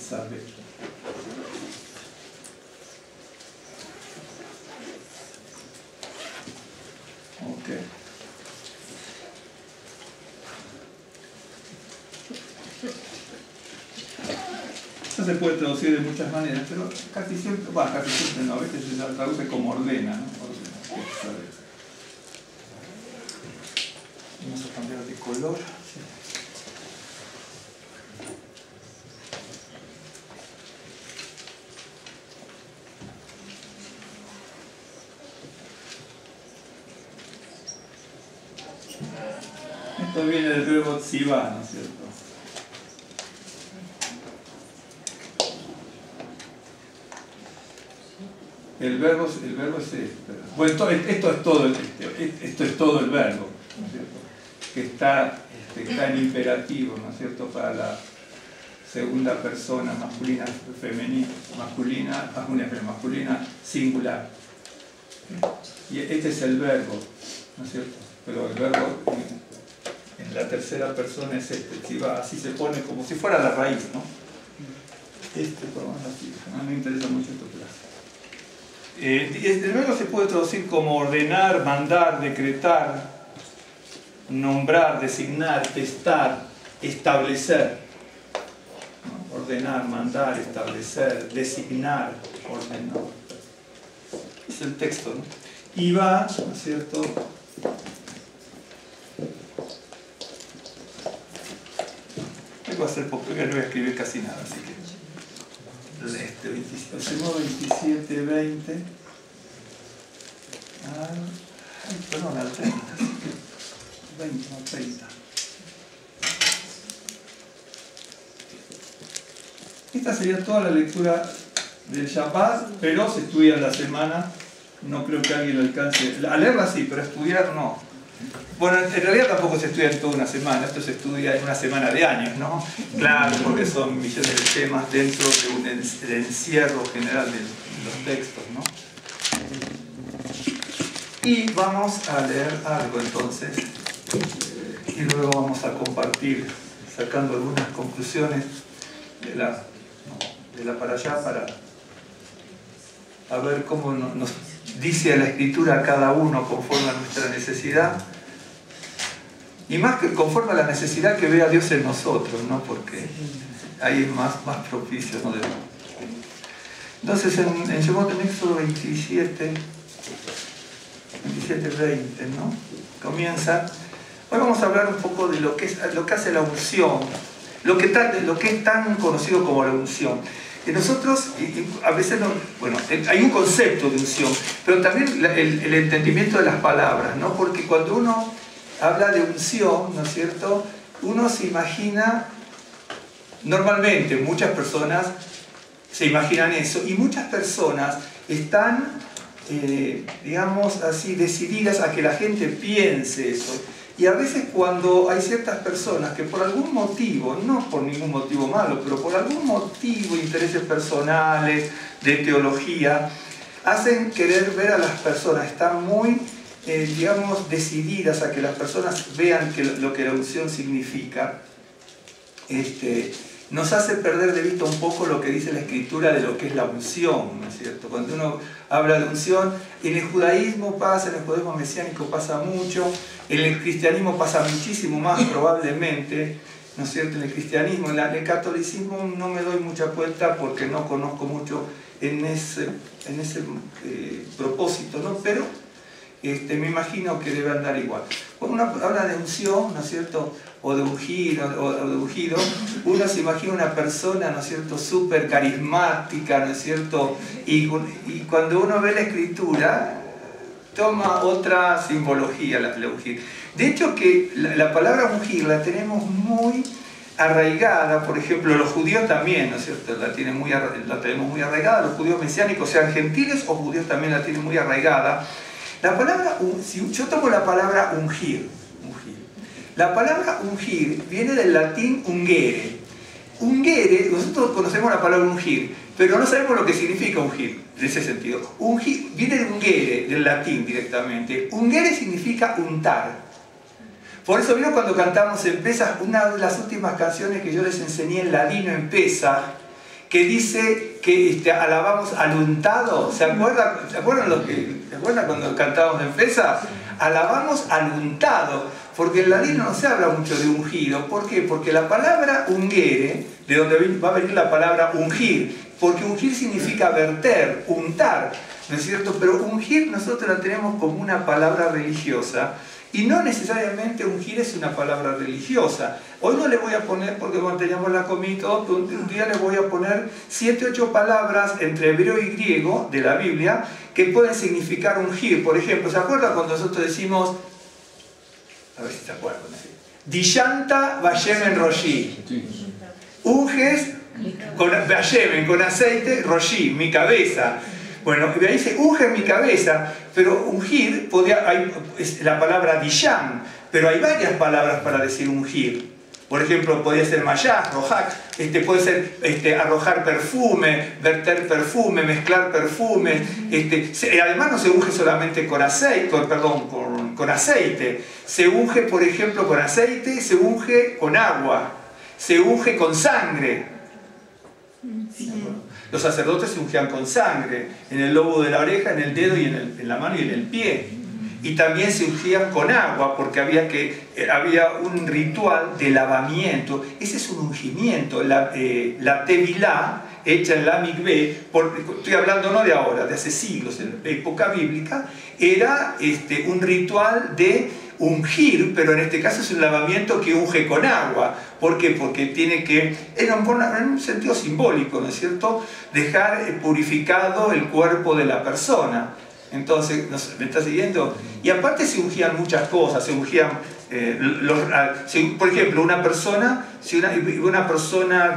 Sabe. Ok. Esto se puede traducir de muchas maneras, pero casi siempre no, a veces se traduce como ordena, ¿no? Ordena. Vamos a cambiar de color. Esto viene del verbo tzivá, ¿no es cierto? El verbo es este. Bueno, esto es todo el verbo, ¿no es cierto? Que está en imperativo, ¿no es cierto? Para la segunda persona masculina, femenina, masculina, singular. Y este es el verbo, ¿no es cierto? Pero el verbo en la tercera persona es tzivá, así se pone como si fuera la raíz, ¿no? Por lo menos así. A mí me interesa mucho esta clase. El verbo se puede traducir como ordenar, mandar, decretar, nombrar, designar, testar, establecer. ¿No? Ordenar, mandar, establecer, designar, ordenar. Es el texto, ¿no? Y va, ¿no es cierto? Voy a hacer porque no voy a escribir casi nada, así que hacemos 27, 20 perdón, al 30, 20, no 30. Esta sería toda la lectura del Shabbat, pero se estudia en la semana. No creo que alguien lo alcance a leerla, sí, pero estudiar no. Bueno, en realidad tampoco se estudia en toda una semana, esto se estudia en una semana de años, ¿no? Claro, porque son millones de temas dentro del encierro general de los textos, ¿no? Y vamos a leer algo entonces, y luego vamos a compartir, sacando algunas conclusiones de la parashá para a ver cómo nos dice la Escritura a cada uno conforme a nuestra necesidad. Y más que conforme a la necesidad que vea Dios en nosotros, ¿no? Porque ahí es más propicio, ¿no? Entonces en Shemot, en Éxodo 27, 20, ¿no? Comienza. Hoy vamos a hablar un poco de lo que hace la unción, lo que es tan conocido como la unción. Nosotros, a veces, bueno, hay un concepto de unción, pero también el entendimiento de las palabras, ¿no? Porque cuando uno habla de unción, ¿no es cierto? Uno se imagina, normalmente muchas personas se imaginan eso, y muchas personas están, digamos así, decididas a que la gente piense eso. Y a veces cuando hay ciertas personas que por algún motivo, no por ningún motivo malo, pero por algún motivo, intereses personales, de teología, hacen querer ver a las personas, están muy digamos, decididas a que las personas vean lo que la unción significa, nos hace perder de vista un poco lo que dice la Escritura de lo que es la unción, ¿no es cierto? Cuando uno habla de unción, en el judaísmo pasa, en el judaísmo mesiánico pasa mucho, en el cristianismo pasa muchísimo más probablemente, ¿no es cierto? En el cristianismo, en el catolicismo no me doy mucha cuenta porque no conozco mucho en ese propósito, ¿no? Pero me imagino que debe andar igual. Cuando uno habla de unción, ¿no es cierto?, o de ungir, o de ungido, uno se imagina una persona, ¿no es cierto?, súper carismática, ¿no es cierto?, y cuando uno ve la Escritura, toma otra simbología la ungir. De hecho, que la palabra ungir la tenemos muy arraigada, por ejemplo, los judíos también, ¿no es cierto?, la tenemos muy arraigada, los judíos mesiánicos, sean gentiles o judíos, también la tienen muy arraigada. La palabra, si yo tomo la palabra ungir, la palabra ungir viene del latín ungere. Ungere, nosotros conocemos la palabra ungir, pero no sabemos lo que significa ungir, en ese sentido. Ungir viene de ungere, del latín directamente. Ungere significa untar. Por eso, ¿vieron cuando cantamos en Pesaj? Una de las últimas canciones que yo les enseñé en ladino en Pesaj, que dice que alabamos al untado. ¿Se acuerdan cuando cantábamos en Pesaj? Alabamos al untado, porque en ladino no se habla mucho de ungido. ¿Por qué? Porque la palabra ungere, de donde va a venir la palabra ungir, porque ungir significa verter, untar, ¿no es cierto? Pero ungir nosotros la tenemos como una palabra religiosa, y no necesariamente ungir es una palabra religiosa. Hoy no le voy a poner, porque cuando teníamos la comida, un día les voy a poner 7 u 8 palabras entre hebreo y griego de la Biblia que pueden significar ungir. Por ejemplo, ¿se acuerdan cuando nosotros decimos, a ver si se acuerdan, Dishanta Vashemen Roshi? Unges con aceite, Roshi, mi cabeza. Bueno, de ahí se unge mi cabeza, pero ungir, es la palabra dishan, pero hay varias palabras para decir ungir. Por ejemplo, podría ser mayah, rojak, puede ser arrojar perfume, verter perfume, mezclar perfumes. Además no se unge solamente con aceite, con aceite. Se unge, por ejemplo, con aceite, se unge con agua, se unge con sangre. Los sacerdotes se ungían con sangre, en el lobo de la oreja, en el dedo y en la mano y en el pie. Y también se ungían con agua, porque había un ritual de lavamiento. Ese es un ungimiento. La tevilá, hecha en la mikvé, estoy hablando no de ahora, de hace siglos, en la época bíblica, era un ritual de ungir, pero en este caso es un lavamiento que unge con agua. ¿Por qué? Porque tiene que, en un sentido simbólico, ¿no es cierto?, dejar purificado el cuerpo de la persona. Entonces, ¿me está siguiendo? Y aparte se ungían muchas cosas, se ungían, por ejemplo, una persona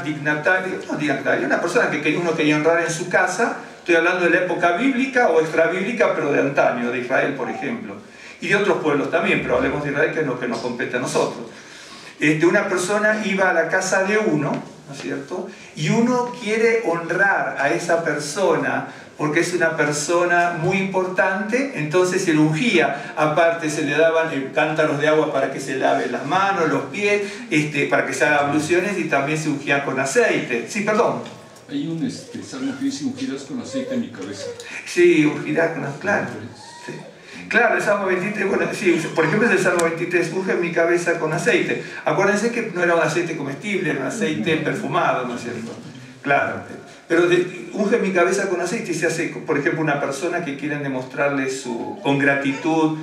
dignataria, una persona que uno quería honrar en su casa, estoy hablando de la época bíblica o extrabíblica, pero de antaño, de Israel, por ejemplo. Y de otros pueblos también, pero hablemos de Israel, que es lo que nos compete a nosotros. Una persona iba a la casa de uno, ¿no es cierto? Y uno quiere honrar a esa persona porque es una persona muy importante, entonces se le ungía. Aparte se le daban cántaros de agua para que se lave las manos, los pies, para que se haga abluciones, y también se ungía con aceite. Sí, perdón. Hay un salmo que dice: ungirás con aceite en mi cabeza. Sí, ungirás con aceite, claro. Sí. Claro, el Salmo 23, bueno, sí, por ejemplo es el Salmo 23, unge mi cabeza con aceite. Acuérdense que no era un aceite comestible, era un aceite perfumado, ¿no es cierto? Claro. Pero unge mi cabeza con aceite, y se hace, por ejemplo, una persona que quieren demostrarle con gratitud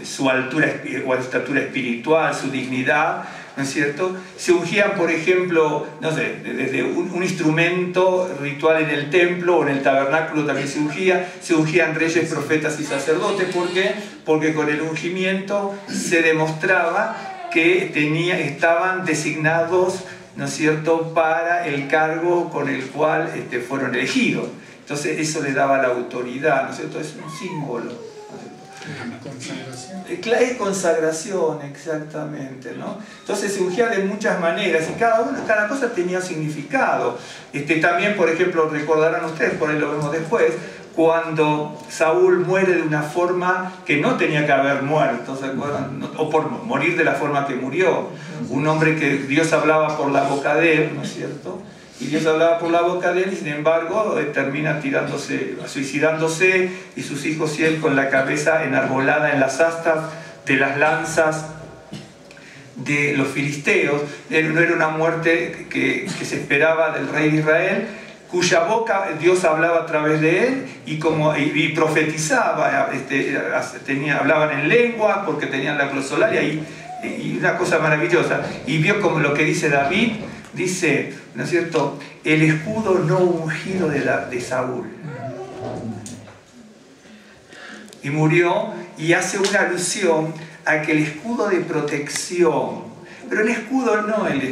su altura o estatura espiritual, su dignidad, ¿no es cierto? Se ungían, por ejemplo, no sé, desde un instrumento ritual en el templo o en el tabernáculo también se ungían reyes, profetas y sacerdotes. ¿Por qué? Porque con el ungimiento se demostraba que estaban designados, ¿no es cierto?, para el cargo con el cual fueron elegidos. Entonces eso le daba la autoridad, ¿no es cierto? Es un símbolo. Es consagración, exactamente, ¿no? Entonces se ungía de muchas maneras y cada cosa tenía significado. También, por ejemplo, recordarán ustedes, por ahí lo vemos después, cuando Saúl muere de una forma que no tenía que haber muerto, ¿se acuerdan? O por morir de la forma que murió. Un hombre que Dios hablaba por la boca de él, ¿no es cierto? Y Dios hablaba por la boca de él, y sin embargo termina suicidándose, y sus hijos y él con la cabeza enarbolada en las astas de las lanzas de los filisteos. No era una muerte que se esperaba del rey de Israel, cuya boca Dios hablaba a través de él, y profetizaba, hablaban en lengua porque tenían la glosolalia, y una cosa maravillosa. Y vio como lo que dice David, dice, ¿no es cierto?, el escudo no ungido de Saúl. Y murió, y hace una alusión a que el escudo de protección, pero el escudo no el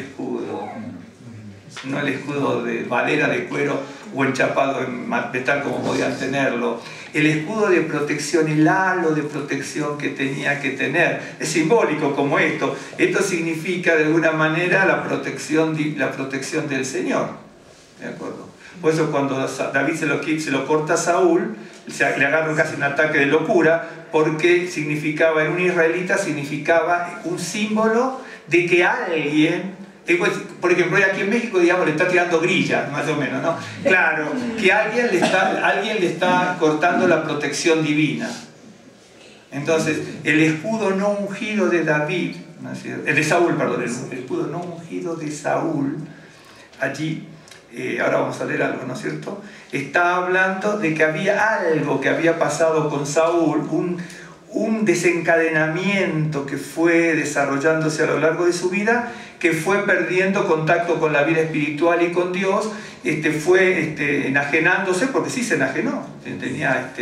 escudo de madera, de cuero o enchapado en metal como podían tenerlo. El escudo de protección, el halo de protección que tenía que tener. Es simbólico como esto. Esto significa de alguna manera la protección del Señor. ¿de acuerdo? Por eso cuando David se lo corta a Saúl, le agarra casi un ataque de locura, porque significaba, en un israelita significaba un símbolo de que alguien, por ejemplo, aquí en México, digamos, le está tirando grillas, más o menos, ¿no? Claro, que alguien le está cortando la protección divina. Entonces, el escudo no ungido de David, ¿no es cierto? De Saúl, perdón, el escudo no ungido de Saúl, allí, ahora vamos a leer algo, ¿no es cierto? Está hablando de que había algo que había pasado con Saúl, un desencadenamiento que fue desarrollándose a lo largo de su vida, que fue perdiendo contacto con la vida espiritual y con Dios, fue enajenándose, porque sí se enajenó, tenía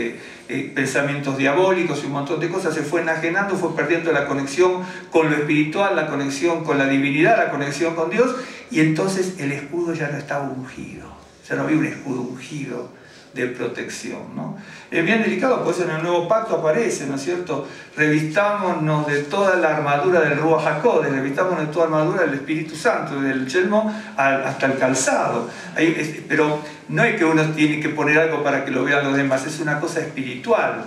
pensamientos diabólicos y un montón de cosas, se fue enajenando, fue perdiendo la conexión con lo espiritual, la conexión con la divinidad, la conexión con Dios, y entonces el escudo ya no estaba ungido, ya no había un escudo ungido de protección, ¿no? Es bien delicado, pues en el Nuevo Pacto aparece, ¿no es cierto? Revistámonos de toda la armadura del Ruach HaKodesh, revistámonos de toda la armadura del Espíritu Santo, del yelmo hasta el calzado. Pero no es que uno tiene que poner algo para que lo vean los demás, es una cosa espiritual.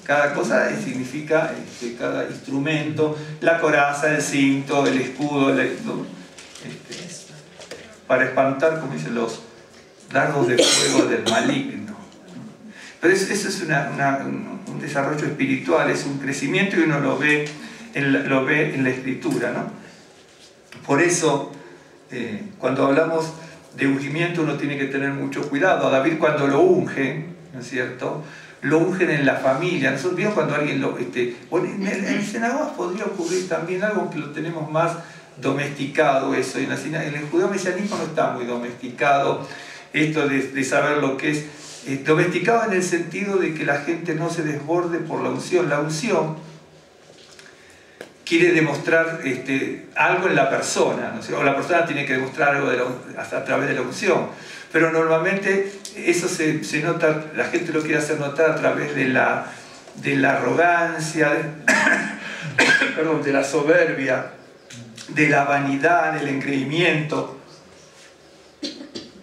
Cada cosa significa, cada instrumento, la coraza, el cinto, el escudo, para espantar, como dicen los dardos de fuego del maligno. Pero eso es un desarrollo espiritual, es un crecimiento y uno lo ve en la Escritura, ¿no? Por eso, cuando hablamos de ungimiento, uno tiene que tener mucho cuidado. A David, cuando lo ungen, ¿no es cierto?, lo ungen en la familia. Nosotros vimos cuando alguien lo... en sinagogas podría ocurrir también algo que lo tenemos más domesticado, eso. En el judeo-mesianismo no está muy domesticado esto de saber lo que es domesticado, en el sentido de que la gente no se desborde por la unción. La unción quiere demostrar algo en la persona, ¿no? O la persona tiene que demostrar algo a través de la unción, pero normalmente eso se nota, la gente lo quiere hacer notar a través de la arrogancia, perdón, de la soberbia, de la vanidad, del engreimiento.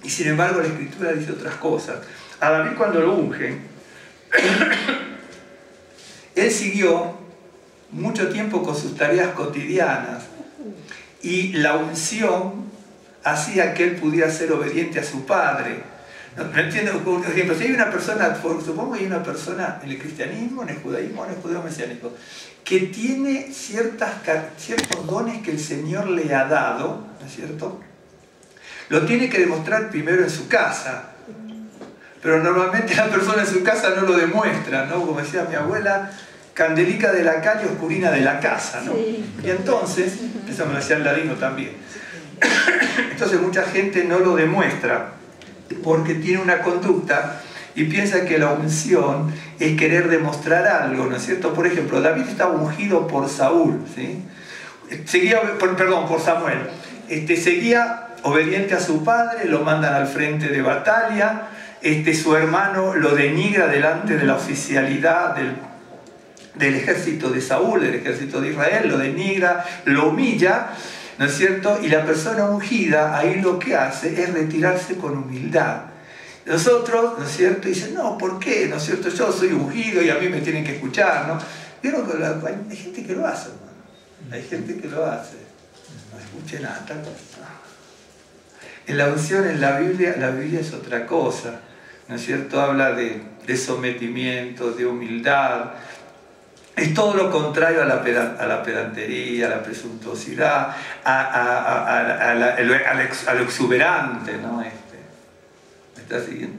Y sin embargo la Escritura dice otras cosas. A David, cuando lo ungen, él siguió mucho tiempo con sus tareas cotidianas, y la unción hacía que él pudiera ser obediente a su padre. ¿No entiendo? Por ejemplo, si hay una persona, supongo que hay una persona en el cristianismo, en el judaísmo, en el judeo mesiánico, que tiene ciertos dones que el Señor le ha dado, ¿no es cierto? Lo tiene que demostrar primero en su casa, pero normalmente la persona en su casa no lo demuestra, ¿no? Como decía mi abuela, candelica de la calle, oscurina de la casa, ¿no? Sí. Y entonces, eso me lo decía el ladino también, entonces mucha gente no lo demuestra porque tiene una conducta y piensa que la unción es querer demostrar algo, ¿no es cierto? Por ejemplo, David estaba ungido por Saúl, ¿sí? Por Samuel. Seguía obediente a su padre, lo mandan al frente de batalla, su hermano lo denigra delante de la oficialidad del ejército de Saúl, del ejército de Israel, lo denigra, lo humilla, ¿no es cierto? Y la persona ungida ahí lo que hace es retirarse con humildad. Nosotros, ¿no es cierto? Dicen, no, ¿por qué? ¿No es cierto? Yo soy ungido y a mí me tienen que escuchar, ¿no? Vieron que hay gente que lo hace, ¿no? Hay gente que lo hace. No escuche nada, tal cosa. En la unción, en la Biblia es otra cosa, ¿no es cierto? Habla de sometimiento, de humildad. Es todo lo contrario a la pedantería, a la presuntuosidad, a lo exuberante, ¿no? ¿Me está siguiendo?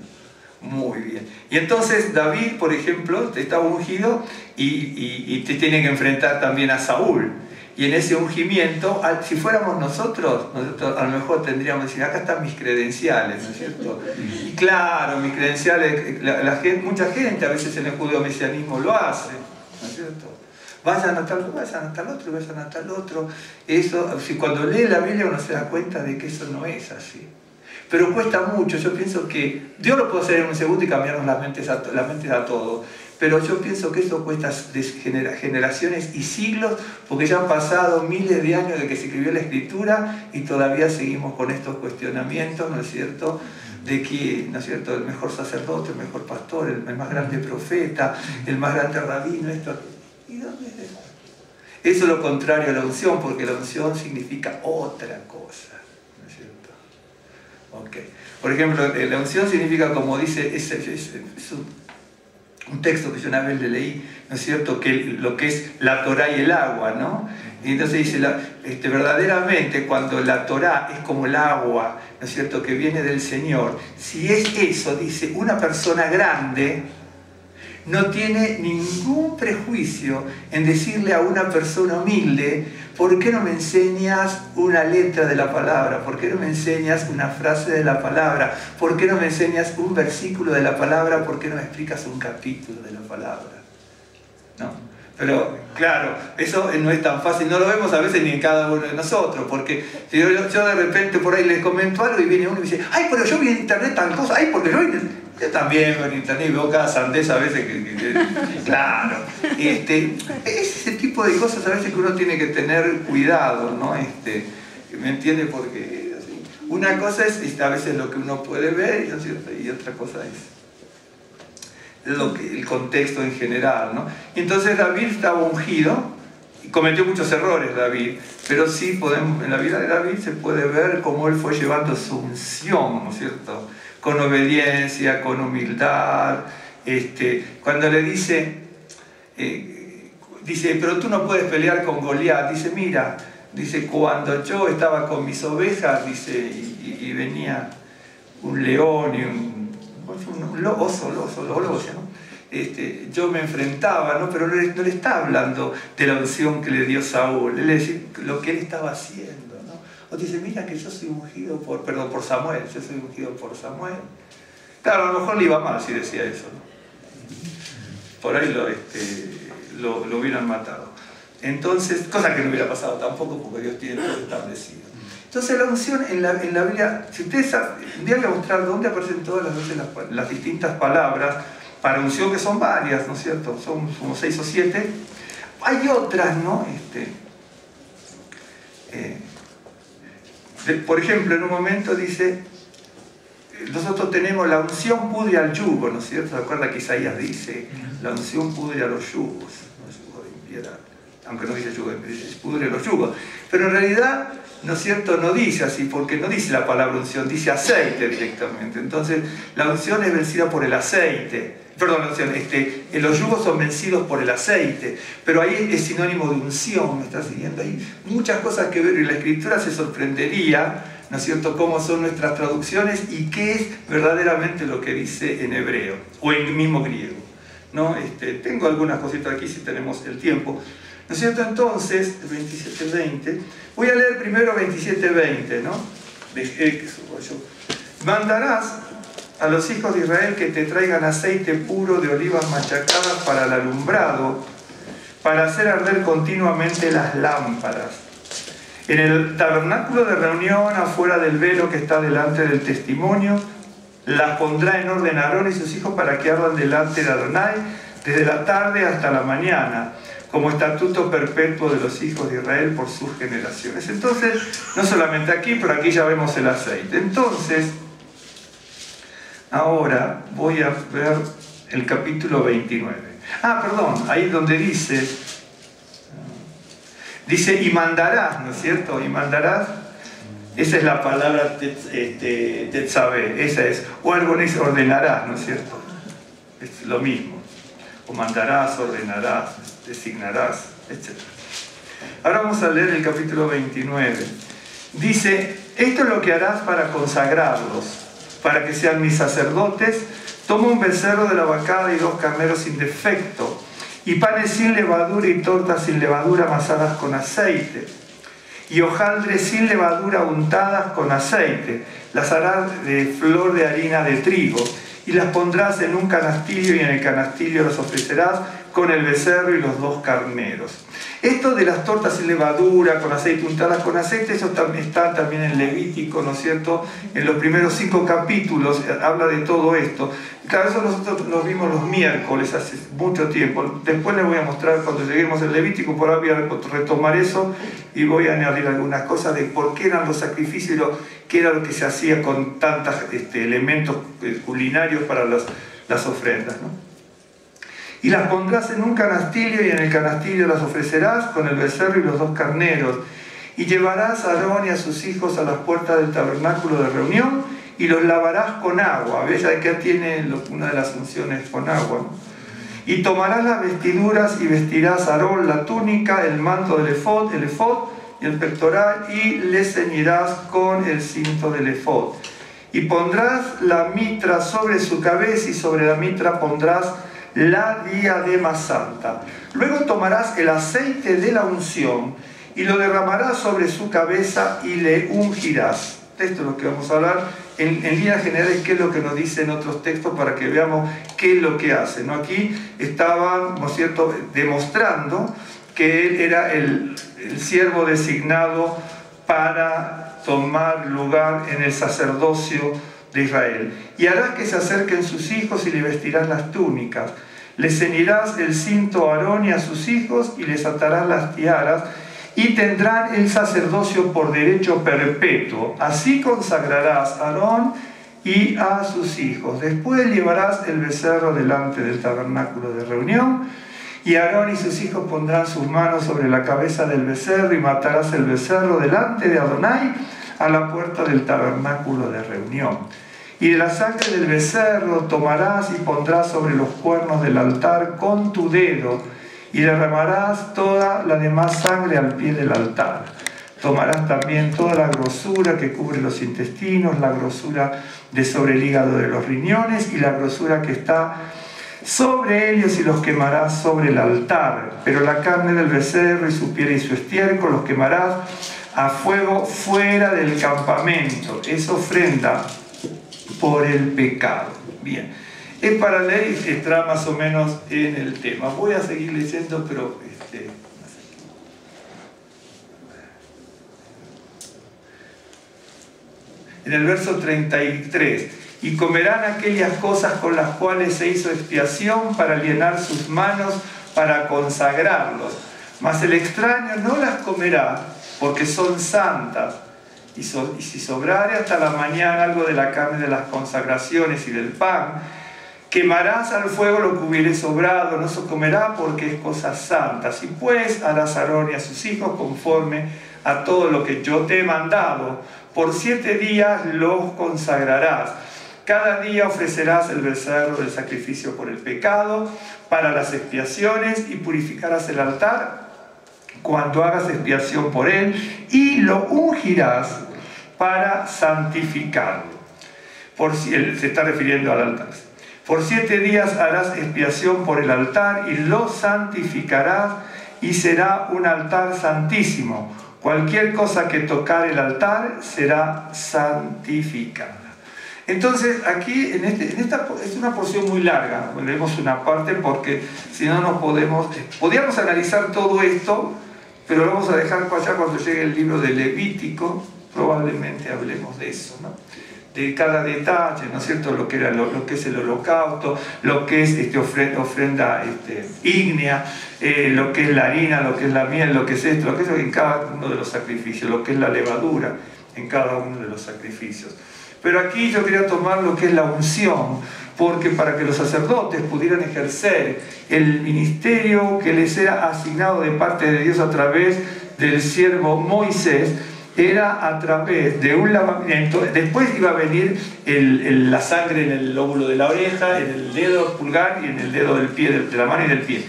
Muy bien. Y entonces David, por ejemplo, está ungido y te tiene que enfrentar también a Saúl. Y en ese ungimiento, si fuéramos nosotros a lo mejor tendríamos que decir, acá están mis credenciales, ¿no es cierto? Y claro, mis credenciales, mucha gente a veces en el judeo-mesianismo lo hace, ¿no es cierto? Vayan a tal otro, vayan a tal otro. Eso, cuando lee la Biblia uno se da cuenta de que eso no es así. Pero cuesta mucho. Yo pienso que Dios lo puede hacer en un segundo y cambiarnos las mentes a todos. pero yo pienso que esto cuesta generaciones y siglos, porque ya han pasado miles de años de que se escribió la Escritura y todavía seguimos con estos cuestionamientos, ¿no es cierto?, de quién, ¿no es cierto?, el mejor sacerdote, el mejor pastor, el más grande profeta, el más grande rabino, esto. ¿Y dónde es eso? Eso es lo contrario a la unción, porque la unción significa otra cosa, ¿no es cierto? Okay. Por ejemplo, la unción significa, como dice, es un texto que yo una vez le leí, ¿no es cierto?, que lo que es la Torá y el agua, ¿no? Y entonces dice, verdaderamente cuando la Torá es como el agua, ¿no es cierto?, que viene del Señor, si es eso, dice, una persona grande no tiene ningún prejuicio en decirle a una persona humilde, ¿por qué no me enseñas una letra de la palabra? ¿Por qué no me enseñas una frase de la palabra? ¿Por qué no me enseñas un versículo de la palabra? ¿Por qué no me explicas un capítulo de la palabra? ¿No? Pero, claro, eso no es tan fácil, no lo vemos a veces ni en cada uno de nosotros, porque si yo de repente por ahí les comento algo y viene uno y me dice, ¡ay, pero yo vi en internet tal cosa! ¡Ay, porque yo vi Yo también veo en internet y veo cada sandez a veces claro. Es ese tipo de cosas a veces que uno tiene que tener cuidado, ¿no? ¿Me entiende? Porque así, una cosa es a veces lo que uno puede ver, ¿no es cierto?, y otra cosa es el contexto en general, ¿no? Entonces David estaba ungido, y cometió muchos errores David, pero sí en la vida de David se puede ver cómo él fue llevando su unción, ¿no es cierto?, con obediencia, con humildad. Cuando le dice, pero tú no puedes pelear con Goliat, dice, mira, dice, cuando yo estaba con mis ovejas, dice, y venía un león y un oso, ¿no? Yo me enfrentaba, ¿no? Pero no le está hablando de la unción que le dio Saúl, él le dice lo que él estaba haciendo, ¿no? O dice, mira que yo soy ungido por Samuel, yo soy ungido por Samuel. Claro, a lo mejor le iba mal si decía eso, ¿no? Por ahí lo hubieran matado. Entonces, cosa que no hubiera pasado tampoco, porque Dios tiene todo establecido. Entonces la unción en la Biblia, si ustedes un día voy a mostrar dónde aparecen todas las distintas palabras para unción, que son varias, ¿no es cierto? Son como 6 o 7. Hay otras, ¿no? Por ejemplo, en un momento dice, nosotros tenemos la unción pudre al yugo, ¿no es cierto? ¿Se acuerda que Isaías dice, la unción pudre a los yugos, no es yugo de impiedad? Aunque no dice yugo, dice pudre los yugos. Pero en realidad, ¿no es cierto?, no dice así, porque no dice la palabra unción, dice aceite directamente. Entonces, la unción es vencida por el aceite. Perdón, la unción, los yugos son vencidos por el aceite, pero ahí es sinónimo de unción, ¿me está siguiendo? Hay muchas cosas que ver y la Escritura se sorprendería, ¿no es cierto?, cómo son nuestras traducciones y qué es verdaderamente lo que dice en hebreo, o en mismo griego, ¿no? Tengo algunas cositas aquí si tenemos el tiempo. ¿No es cierto? Entonces, 27:20, voy a leer primero 27:20, ¿no? Mandarás a los hijos de Israel que te traigan aceite puro de olivas machacadas para el alumbrado, para hacer arder continuamente las lámparas. En el tabernáculo de reunión, afuera del velo que está delante del testimonio, las pondrá en orden Aarón y sus hijos para que ardan delante de Adonai desde la tarde hasta la mañana, como estatuto perpetuo de los hijos de Israel por sus generaciones. Entonces, no solamente aquí, pero aquí ya vemos el aceite. Entonces, ahora voy a ver el capítulo 29. Perdón, ahí donde dice, y mandarás, ¿no es cierto? Y mandarás, esa es la palabra tetzabé, esa es, o algo dice ordenarás, ¿no es cierto? Es lo mismo, o mandarás, ordenarás, designarás, etc. Ahora vamos a leer el capítulo 29. Dice, esto es lo que harás para consagrarlos, para que sean mis sacerdotes. Toma un becerro de la vacada y 2 carneros sin defecto, y panes sin levadura y tortas sin levadura amasadas con aceite, y hojaldres sin levadura untadas con aceite. Las harás de flor de harina de trigo, y las pondrás en un canastillo, y en el canastillo las ofrecerás con el becerro y los 2 carneros. Esto de las tortas sin levadura, con aceite, untadas con aceite, eso está también en Levítico, ¿no es cierto? En los primeros 5 capítulos habla de todo esto. Claro, eso nosotros lo vimos los miércoles, hace mucho tiempo. Después les voy a mostrar cuando lleguemos al Levítico, por ahora voy a retomar eso y voy a añadir algunas cosas de por qué eran los sacrificios y qué era lo que se hacía con tantos elementos culinarios para las ofrendas, ¿no? Y las pondrás en un canastillo, y en el canastillo las ofrecerás con el becerro y los 2 carneros. Y llevarás a Aarón y a sus hijos a las puertas del tabernáculo de reunión, y los lavarás con agua. ¿Ves? Acá tiene una de las funciones con agua, ¿no? Y tomarás las vestiduras y vestirás a Aarón la túnica, el manto del efod y el pectoral, y le ceñirás con el cinto del efod. Y pondrás la mitra sobre su cabeza, y sobre la mitra pondrás la diadema santa. Luego tomarás el aceite de la unción y lo derramarás sobre su cabeza y le ungirás. Esto es lo que vamos a hablar en líneas generales, qué es lo que nos dicen otros textos para que veamos qué es lo que hace, ¿no? Aquí estaban, ¿no es cierto?, demostrando que él era el siervo designado para tomar lugar en el sacerdocio de Israel. Y harás que se acerquen sus hijos y le vestirás las túnicas. Le ceñirás el cinto a Aarón y a sus hijos y les atarás las tiaras, y tendrán el sacerdocio por derecho perpetuo. Así consagrarás a Aarón y a sus hijos. Después llevarás el becerro delante del tabernáculo de reunión, y Aarón y sus hijos pondrán sus manos sobre la cabeza del becerro, y matarás el becerro delante de Adonai a la puerta del tabernáculo de reunión. Y de la sangre del becerro tomarás y pondrás sobre los cuernos del altar con tu dedo, y derramarás toda la demás sangre al pie del altar. Tomarás también toda la grosura que cubre los intestinos, la grosura de sobre el hígado de los riñones y la grosura que está sobre ellos, y los quemarás sobre el altar. Pero la carne del becerro y su piel y su estiércol los quemarás a fuego fuera del campamento. Es ofrenda por el pecado. Bien, es para leer y entrar más o menos en el tema. Voy a seguir leyendo, pero en el verso 33: y comerán aquellas cosas con las cuales se hizo expiación para llenar sus manos para consagrarlos, mas el extraño no las comerá, porque son santas. Y si sobrare hasta la mañana algo de la carne de las consagraciones y del pan, quemarás al fuego lo que hubiere sobrado, no se comerá porque es cosa santa. Y pues harás a Aarón y a sus hijos conforme a todo lo que yo te he mandado. Por 7 días los consagrarás. Cada día ofrecerás el becerro del sacrificio por el pecado, para las expiaciones, y purificarás el altar cuando hagas expiación por él, y lo ungirás para santificarlo. Se está refiriendo al altar. Por 7 días harás expiación por el altar y lo santificarás, y será un altar santísimo. Cualquier cosa que tocar el altar será santificada. Entonces aquí en esta es una porción muy larga, leemos una parte porque si no nos podríamos analizar todo esto, pero lo vamos a dejar para allá cuando llegue el libro de Levítico. Probablemente hablemos de eso, ¿no? De cada detalle, ¿no es cierto? Lo que era lo que es el holocausto, lo que es ofrenda ígnea, lo que es la harina, lo que es la miel, lo que es esto, lo que es en cada uno de los sacrificios, lo que es la levadura en cada uno de los sacrificios. Pero aquí yo quería tomar lo que es la unción, porque para que los sacerdotes pudieran ejercer el ministerio que les era asignado de parte de Dios a través del siervo Moisés, era a través de un lavamiento. Después iba a venir la sangre en el lóbulo de la oreja, en el dedo pulgar y en el dedo del pie, de la mano y del pie,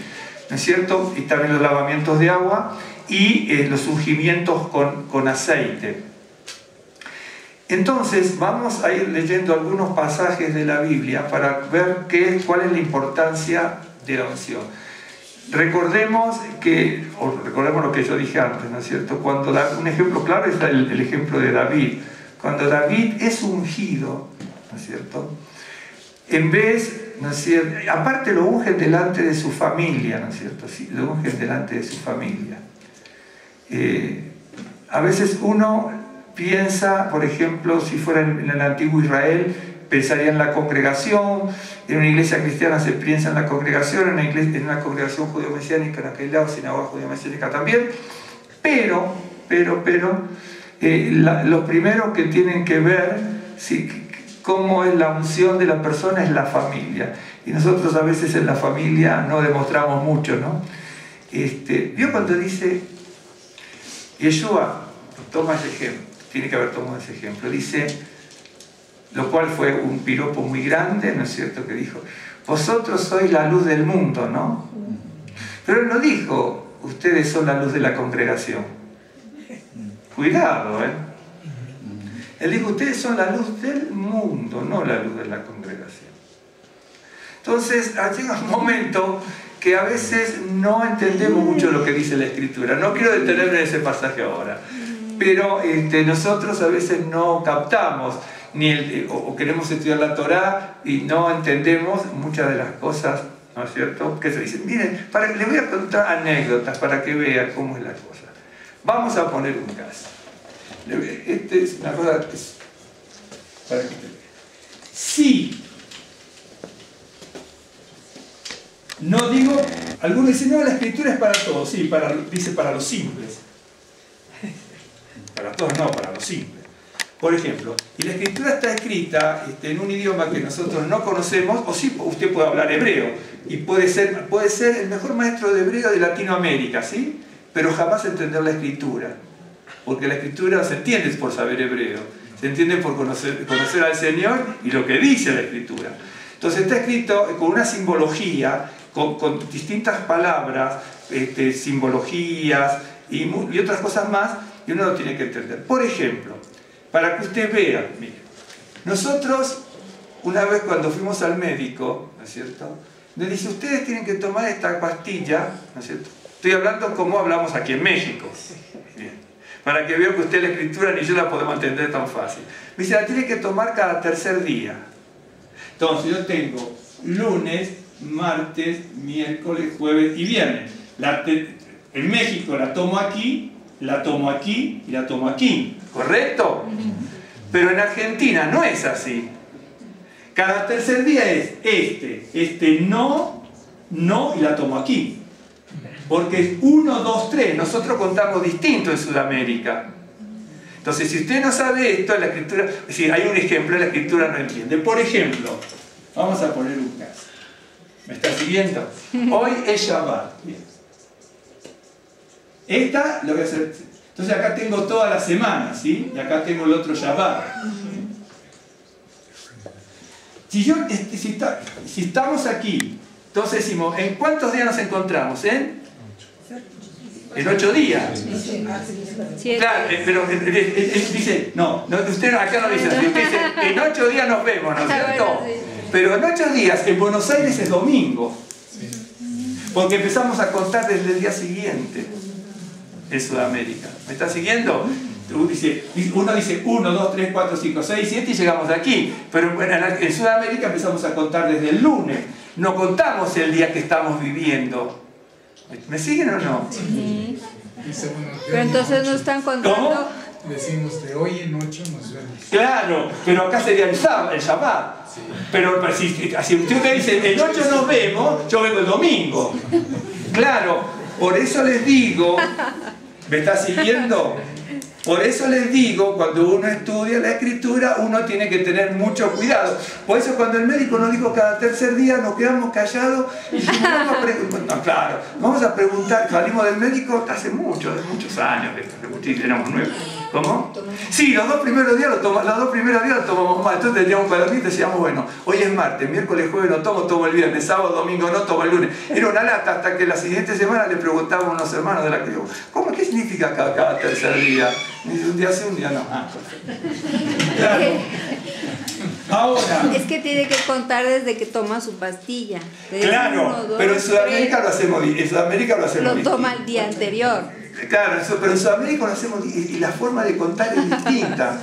¿no es cierto? Y también los lavamientos de agua y los ungimientos con aceite. Entonces vamos a ir leyendo algunos pasajes de la Biblia para ver cuál es la importancia de la unción. Recordemos lo que yo dije antes, ¿no es cierto? Un ejemplo claro es el ejemplo de David. Cuando David es ungido, ¿no es cierto? En vez ¿no es cierto? Aparte lo ungen delante de su familia, ¿no es cierto? Sí, lo ungen delante de su familia. A veces uno piensa, por ejemplo, si fuera en el antiguo Israel, pensaría en la congregación. En una iglesia cristiana se piensa en la congregación, en una congregación judío-mesiánica en aquel lado, sinagoga judío-mesiánica también. Pero, lo primero que tienen que ver, cómo es la unción de la persona, es la familia. Y nosotros a veces en la familia no demostramos mucho, ¿no? ¿Vio cuando dice Yeshua? Toma ese ejemplo, tiene que haber tomado ese ejemplo. Dice, lo cual fue un piropo muy grande, ¿no es cierto? Que dijo, vosotros sois la luz del mundo, ¿no? Pero él no dijo, ustedes son la luz de la congregación. Cuidado, ¿eh? Él dijo, ustedes son la luz del mundo, no la luz de la congregación. Entonces, llega un momento que a veces no entendemos mucho lo que dice la Escritura. No quiero detenerme en ese pasaje ahora, pero nosotros a veces no captamos, o queremos estudiar la Torá y no entendemos muchas de las cosas, ¿no es cierto? Que se dicen, miren, les voy a contar anécdotas para que vean cómo es la cosa. Vamos a poner un caso. Es una cosa para que te vean. Sí. No digo, algunos dicen, no, la Escritura es para todos. Sí, dice para los simples. Para todos no, para los simples. Por ejemplo, y la Escritura está escrita en un idioma que nosotros no conocemos, o sí, usted puede hablar hebreo, y puede ser el mejor maestro de hebreo de Latinoamérica, ¿sí? Pero jamás entender la Escritura. Porque la Escritura se entiende por saber hebreo, se entiende por conocer al Señor y lo que dice la Escritura. Entonces está escrito con una simbología, con distintas palabras, simbologías y otras cosas más, y uno lo tiene que entender. Por ejemplo, para que usted vea, mire, nosotros una vez cuando fuimos al médico, ¿no es cierto?, nos dice, ustedes tienen que tomar esta pastilla, ¿no es cierto? Estoy hablando como hablamos aquí en México. Bien. Para que vea que usted la Escritura ni yo la podemos entender tan fácil. Me dice, la tiene que tomar cada tercer día. Entonces yo tengo lunes, martes, miércoles, jueves y viernes. En México la tomo aquí y la tomo aquí. ¿Correcto? Pero en Argentina no es así. Cada tercer día es no y la tomo aquí. Porque es 1, 2, 3. Nosotros contamos distinto en Sudamérica. Entonces, si usted no sabe esto, la Escritura... Es decir, hay un ejemplo, la Escritura no entiende. Por ejemplo, vamos a poner un caso. ¿Me está siguiendo? Hoy es Shabbat. Bien. Esta lo voy a hacer... Entonces acá tengo toda la semana, ¿sí? Y acá tengo el otro Shabbat. Si estamos aquí, entonces decimos, ¿en cuántos días nos encontramos? En 8 días. Claro, pero él dice, no, usted acá no dice así, usted dice, en 8 días nos vemos, ¿no es cierto? Pero en 8 días, en Buenos Aires es domingo. Porque empezamos a contar desde el día siguiente en Sudamérica. ¿Me está siguiendo? Uno dice 1, 2, 3, 4, 5, 6, 7 y llegamos aquí. Pero en Sudamérica empezamos a contar desde el lunes. No contamos el día que estamos viviendo. ¿Me siguen o no? Sí. Pero entonces no están contando. ¿Cómo? Decimos de hoy en 8 nos vemos. Claro, pero acá sería el Shabbat. Sí. Pero si usted dice en 8 nos vemos, yo vengo el domingo. Claro, por eso les digo, ¿me está siguiendo? Por eso les digo, cuando uno estudia la Escritura, uno tiene que tener mucho cuidado. Por eso cuando el médico nos dijo cada tercer día, nos quedamos callados y dijimos, vamos a preguntar, salimos del médico hace muchos años, éramos nuevos. ¿Cómo? Sí, los dos primeros días lo tomamos mal. Entonces teníamos un cuadernito y decíamos, bueno, hoy es martes, miércoles, jueves no tomo el viernes, sábado, domingo no tomo el lunes. Era una lata hasta que la siguiente semana le preguntábamos a unos hermanos de la que ¿cómo? ¿Qué significa cada tercer día? Y un día sí, un día no. Claro. Ahora. Es que tiene que contar desde que toma su pastilla. Claro, 1, 2, pero en Sudamérica 3, lo hacemos. Lo toma el día anterior. Claro, pero en Sudamérica lo hacemos y la forma de contar es distinta.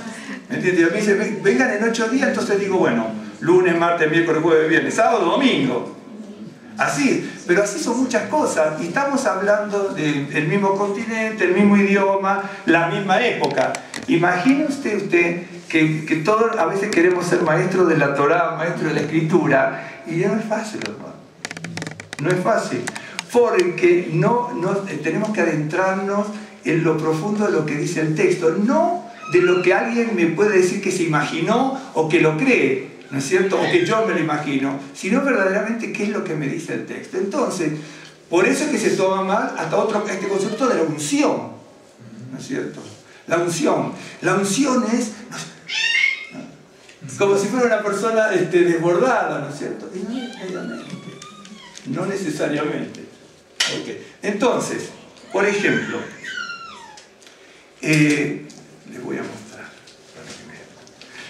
¿Me entiendes? A mí dice, vengan en 8 días, entonces digo, bueno, lunes, martes, miércoles, jueves, viernes, sábado, domingo. Así, pero así son muchas cosas y estamos hablando del mismo continente, el mismo idioma, la misma época. Imagine usted que todos a veces queremos ser maestros de la Torá, maestros de la Escritura, y no es fácil, hermano. No es fácil, porque tenemos que adentrarnos en lo profundo de lo que dice el texto, no de lo que alguien me puede decir que se imaginó o que lo cree, ¿no es cierto? O que yo me lo imagino, sino verdaderamente qué es lo que me dice el texto. Entonces, por eso es que se toma mal hasta este concepto de la unción, ¿no es cierto? La unción es como si fuera una persona desbordada, ¿no es cierto? Y no necesariamente. Okay. Entonces, por ejemplo, les voy a mostrar.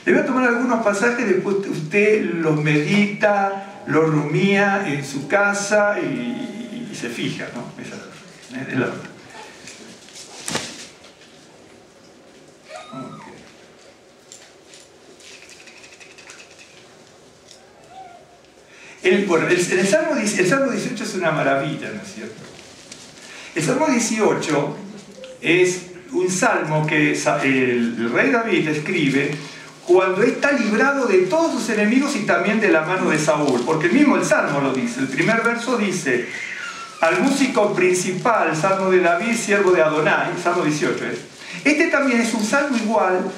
Les voy a tomar algunos pasajes, después usted los medita, los rumía en su casa y se fija, ¿no? Esa es la verdad. Okay. El Salmo 18 es una maravilla, ¿no es cierto? El Salmo 18 es un salmo que el rey David escribe cuando está librado de todos sus enemigos y también de la mano de Saúl, porque mismo el salmo lo dice. El primer verso dice: al músico principal, salmo de David, siervo de Adonai, Salmo 18 es. Este también es un salmo igual,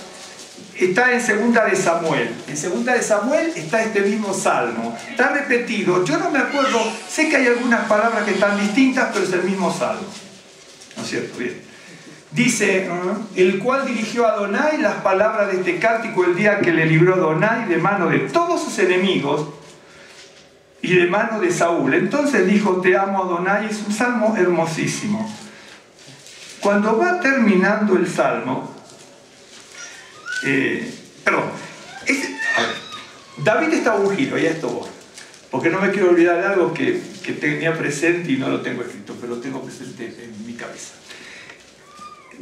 está en Segunda de Samuel. En Segunda de Samuel está este mismo salmo, está repetido. Yo no me acuerdo, sé que hay algunas palabras que están distintas, pero es el mismo salmo, ¿no es cierto? Bien. Dice, el cual dirigió a Adonai las palabras de este cántico el día que le libró Adonai de mano de todos sus enemigos y de mano de Saúl. Entonces dijo: te amo, Adonai. Es un salmo hermosísimo. Cuando va terminando el salmo, David está ungido, y a esto voy, porque no me quiero olvidar de algo que tenía presente y no lo tengo escrito, pero lo tengo presente en mi cabeza.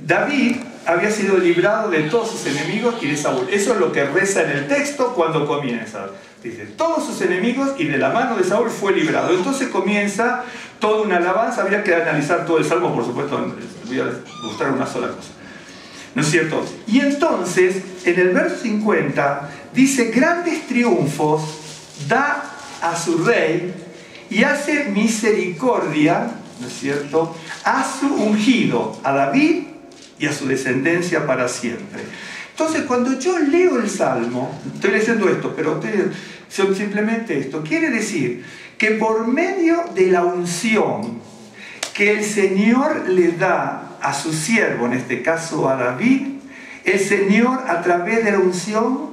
David había sido librado de todos sus enemigos y de Saúl. Eso es lo que reza en el texto cuando comienza. Dice: todos sus enemigos y de la mano de Saúl fue librado. Entonces comienza toda una alabanza. Habría que analizar todo el salmo, por supuesto. Voy a mostrar una sola cosa, ¿no es cierto? Y entonces, en el verso 50, dice: grandes triunfos da a su rey y hace misericordia, ¿no es cierto?, a su ungido, a David y a su descendencia para siempre. Entonces, cuando yo leo el Salmo, estoy leyendo esto, pero simplemente esto, quiere decir que por medio de la unción que el Señor le da a su siervo, en este caso a David, el Señor a través de la unción,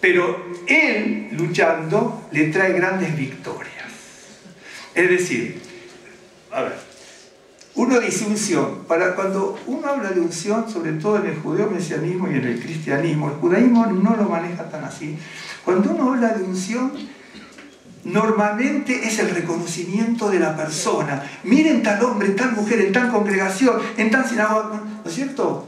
pero él luchando, le trae grandes victorias. Es decir, a ver, uno dice unción, cuando uno habla de unción, sobre todo en el judeo-mesianismo y en el cristianismo, el judaísmo no lo maneja tan así. Cuando uno habla de unción, normalmente es el reconocimiento de la persona. Miren tal hombre, tal mujer, en tal congregación, en tal sinagoga, ¿no es cierto?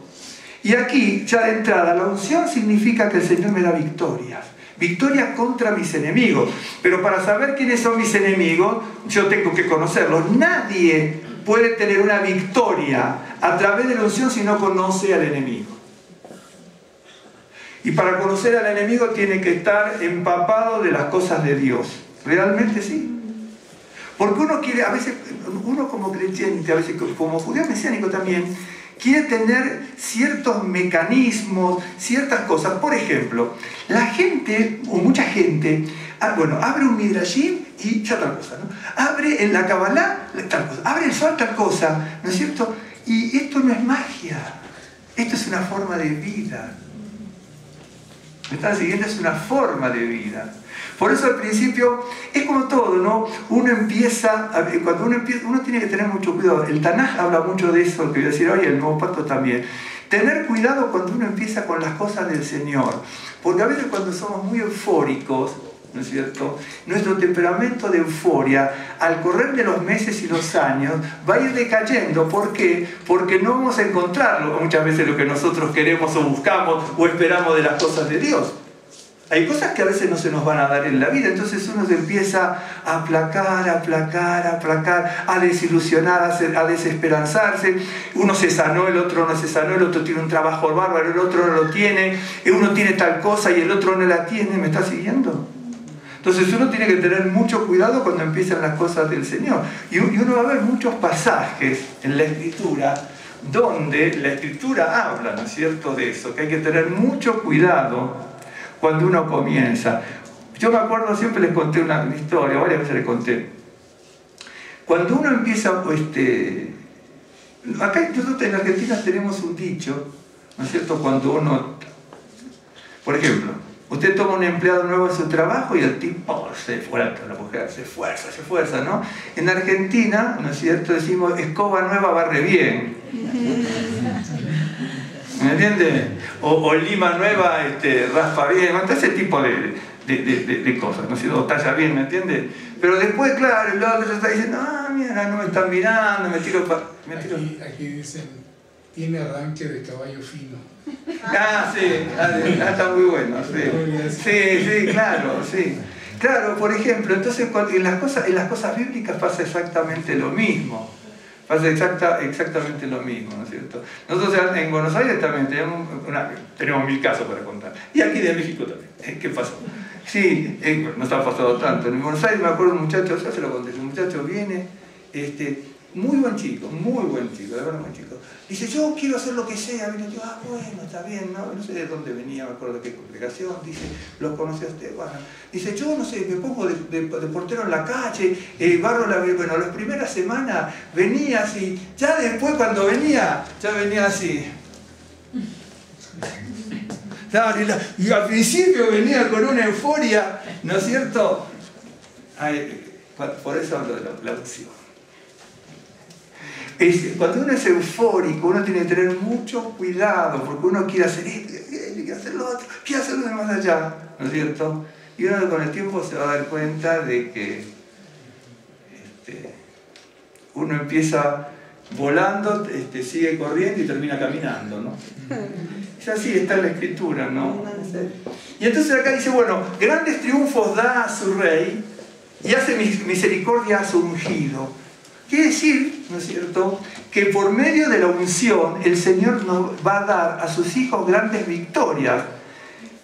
Y aquí, ya de entrada, la unción significa que el Señor me da victorias. Victoria contra mis enemigos. Pero para saber quiénes son mis enemigos, yo tengo que conocerlos. Nadie puede tener una victoria a través de la unción si no conoce al enemigo. Y para conocer al enemigo tiene que estar empapado de las cosas de Dios. Realmente sí. Porque uno quiere, a veces, uno como creyente, a veces como judío mesiánico también, quiere tener ciertos mecanismos, ciertas cosas. Por ejemplo, la gente, o mucha gente, abre un midrashim y ya tal cosa, ¿no? Abre en la Kabbalah tal cosa, abre el Zohar tal cosa, ¿no es cierto? Y esto no es magia, esto es una forma de vida. ¿Me están siguiendo? Es una forma de vida. Por eso al principio es como todo, ¿no? Cuando uno tiene que tener mucho cuidado. El Tanaj habla mucho de eso, que voy a decir hoy, el Nuevo Pacto también. Tener cuidado cuando uno empieza con las cosas del Señor. Porque a veces cuando somos muy eufóricos, ¿no es cierto?, nuestro temperamento de euforia, al correr de los meses y los años, va a ir decayendo. ¿Por qué? Porque no vamos a encontrarlo muchas veces lo que nosotros queremos o buscamos o esperamos de las cosas de Dios. Hay cosas que a veces no se nos van a dar en la vida, entonces uno se empieza a aplacar, a desilusionar, a desesperanzarse. Uno se sanó, el otro no se sanó, el otro tiene un trabajo bárbaro, el otro no lo tiene, uno tiene tal cosa y el otro no la tiene. ¿Me está siguiendo? Entonces uno tiene que tener mucho cuidado cuando empiezan las cosas del Señor. Y uno va a ver muchos pasajes en la Escritura donde la Escritura habla, ¿no es cierto?, de eso, que hay que tener mucho cuidado cuando uno comienza. Yo me acuerdo, siempre les conté una historia, varias veces les conté. Cuando uno empieza, acá nosotros en Argentina tenemos un dicho, ¿no es cierto?, cuando uno, por ejemplo, usted toma un empleado nuevo en su trabajo y el tipo se esfuerza, la mujer se esfuerza, ¿no? En Argentina, ¿no es cierto?, decimos, escoba nueva barre bien. ¿Me entiende? O lima nueva raspa bien, ese tipo de cosas, ¿no es cierto? O talla bien, ¿me entiende? Pero después, claro, el otro está diciendo, mira, no me están mirando, me tiro. Aquí dicen, tiene arranque de caballo fino. Sí, está muy bueno, sí, claro, sí. Claro, por ejemplo, entonces en las cosas bíblicas pasa exactamente lo mismo. Pasa exactamente lo mismo, ¿no es cierto? Nosotros en Buenos Aires también tenemos 1000 casos para contar. Y aquí de México también. ¿Qué pasó? Sí, no está pasando tanto. En Buenos Aires me acuerdo un muchacho, ya se lo conté, un muchacho viene, muy buen chico, de verdad muy chico. Dice, yo quiero hacer lo que sea. Viene yo, bueno, está bien, no sé de dónde venía, me acuerdo de qué congregación. Dice, ¿lo conoció usted? Bueno, dice, yo no sé, me pongo de portero en la calle, barro bueno, las primeras semanas venía así, ya después cuando venía, ya venía así. Y al principio venía con una euforia, ¿no es cierto? Por eso hablo de la unción. Cuando uno es eufórico, uno tiene que tener mucho cuidado, porque uno quiere hacer esto, quiere hacer lo otro, quiere hacerlo de más allá, ¿no es cierto? Y uno con el tiempo se va a dar cuenta de que uno empieza volando, sigue corriendo y termina caminando, ¿no? Es así, está en la Escritura, ¿no? Y entonces acá dice, bueno, grandes triunfos da a su rey y hace misericordia a su ungido. Quiere decir, ¿no es cierto?, que por medio de la unción el Señor nos va a dar a sus hijos grandes victorias.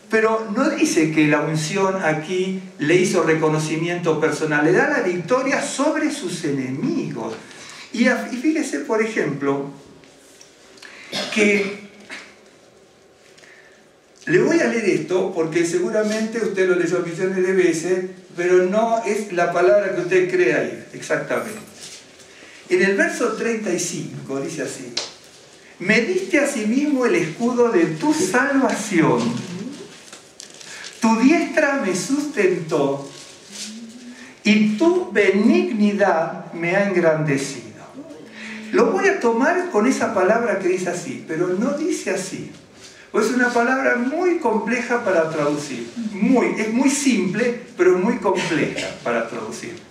Pero no dice que la unción aquí le hizo reconocimiento personal, le da la victoria sobre sus enemigos. Y fíjese, por ejemplo, que le voy a leer esto porque seguramente usted lo leyó millones de veces, pero no es la palabra que usted cree ahí, exactamente. En el verso 35 dice así: me diste asimismo el escudo de tu salvación, tu diestra me sustentó y tu benignidad me ha engrandecido. Lo voy a tomar con esa palabra que dice así, pero no dice así. Es una palabra muy compleja para traducir. Es muy simple, pero muy compleja para traducir.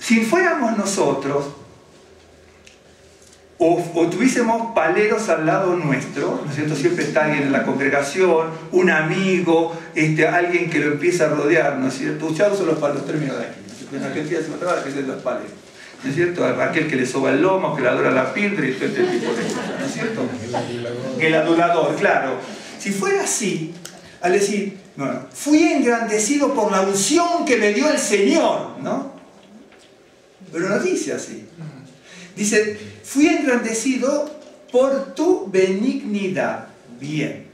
Si fuéramos nosotros, o tuviésemos paleros al lado nuestro, ¿no es cierto? Siempre está alguien en la congregación, un amigo, alguien que lo empieza a rodear, ¿no es cierto? Ya uso los términos de aquí. En Argentina se trataba de los paleros, ¿no es cierto? Aquel que le soba el lomo, que le adora la piedra y todo este tipo de cosas, ¿no es cierto? El adulador, claro. Si fuera así, al decir, bueno, fui engrandecido por la unción que me dio el Señor, ¿no? Pero no dice así. Dice, fui engrandecido por tu benignidad. Bien.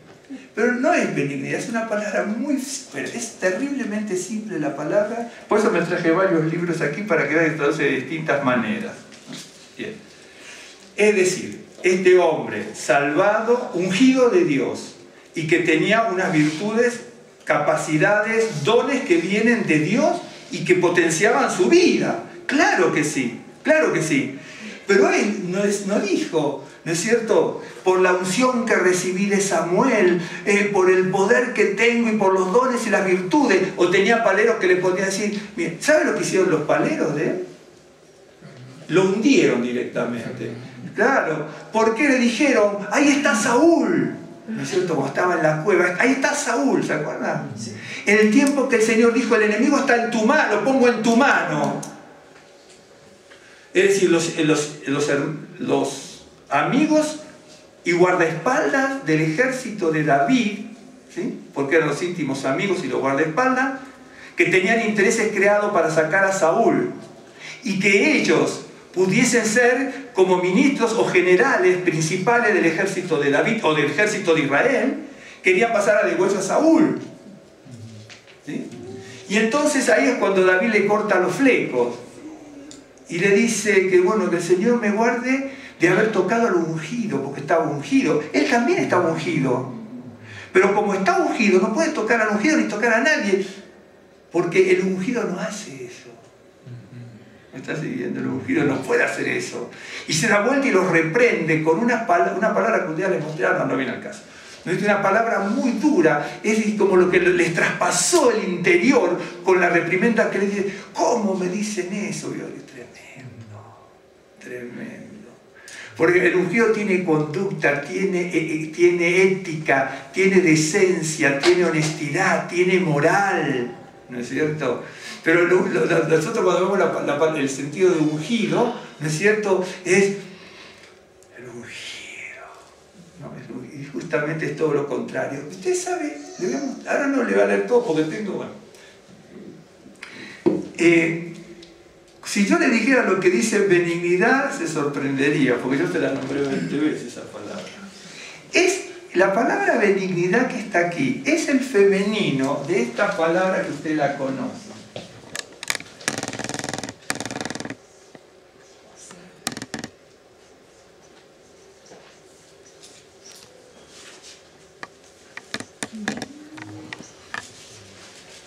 Pero no es benignidad, es una palabra es terriblemente simple la palabra. Por eso me traje varios libros aquí para que vean que traduce de distintas maneras. Bien. Es decir, este hombre salvado, ungido de Dios, y que tenía unas virtudes, capacidades, dones que vienen de Dios y que potenciaban su vida. Claro que sí, claro que sí. Pero él no dijo, ¿no es cierto?, por la unción que recibí de Samuel, por el poder que tengo y por los dones y las virtudes. O tenía paleros que le podían decir, mire, ¿sabe lo que hicieron los paleros de él? Lo hundieron directamente. Claro, ¿por qué le dijeron, ahí está Saúl? ¿no es cierto? Cuando estaba en la cueva, ahí está Saúl, ¿se acuerdan? En el tiempo que el Señor dijo, el enemigo está en tu mano, lo pongo en tu mano. Es decir, los amigos y guardaespaldas del ejército de David, ¿sí? Porque eran los íntimos amigos y los guardaespaldas, que tenían intereses creados para sacar a Saúl, y que ellos pudiesen ser como ministros o generales principales del ejército de David o del ejército de Israel, querían pasar a degüello a Saúl. ¿Sí? Y entonces ahí es cuando David le corta los flecos y le dice que bueno, que el Señor me guarde de haber tocado al ungido, porque estaba ungido. Él también estaba ungido, pero como está ungido no puede tocar al ungido ni tocar a nadie, porque el ungido no hace eso. ¿Me estás siguiendo? El ungido no puede hacer eso. Y se da vuelta y los reprende con una palabra que un día les mostré, no viene al caso. Es una palabra muy dura, es como lo que les traspasó el interior con la reprimenda que les dice, ¿cómo me dicen eso? Y yo digo, tremendo, tremendo. Porque el ungido tiene conducta, tiene ética, tiene decencia, tiene honestidad, tiene moral, ¿no es cierto? Pero nosotros cuando vemos el sentido de ungido, ¿no es cierto? Es el ungido. ¿No? Y justamente es todo lo contrario. Usted sabe, ahora no le voy a leer todo porque tengo, bueno. Si yo le dijera lo que dice benignidad, se sorprendería, porque yo te la nombré 20 veces esa palabra. La palabra benignidad que está aquí es el femenino de esta palabra que usted la conoce.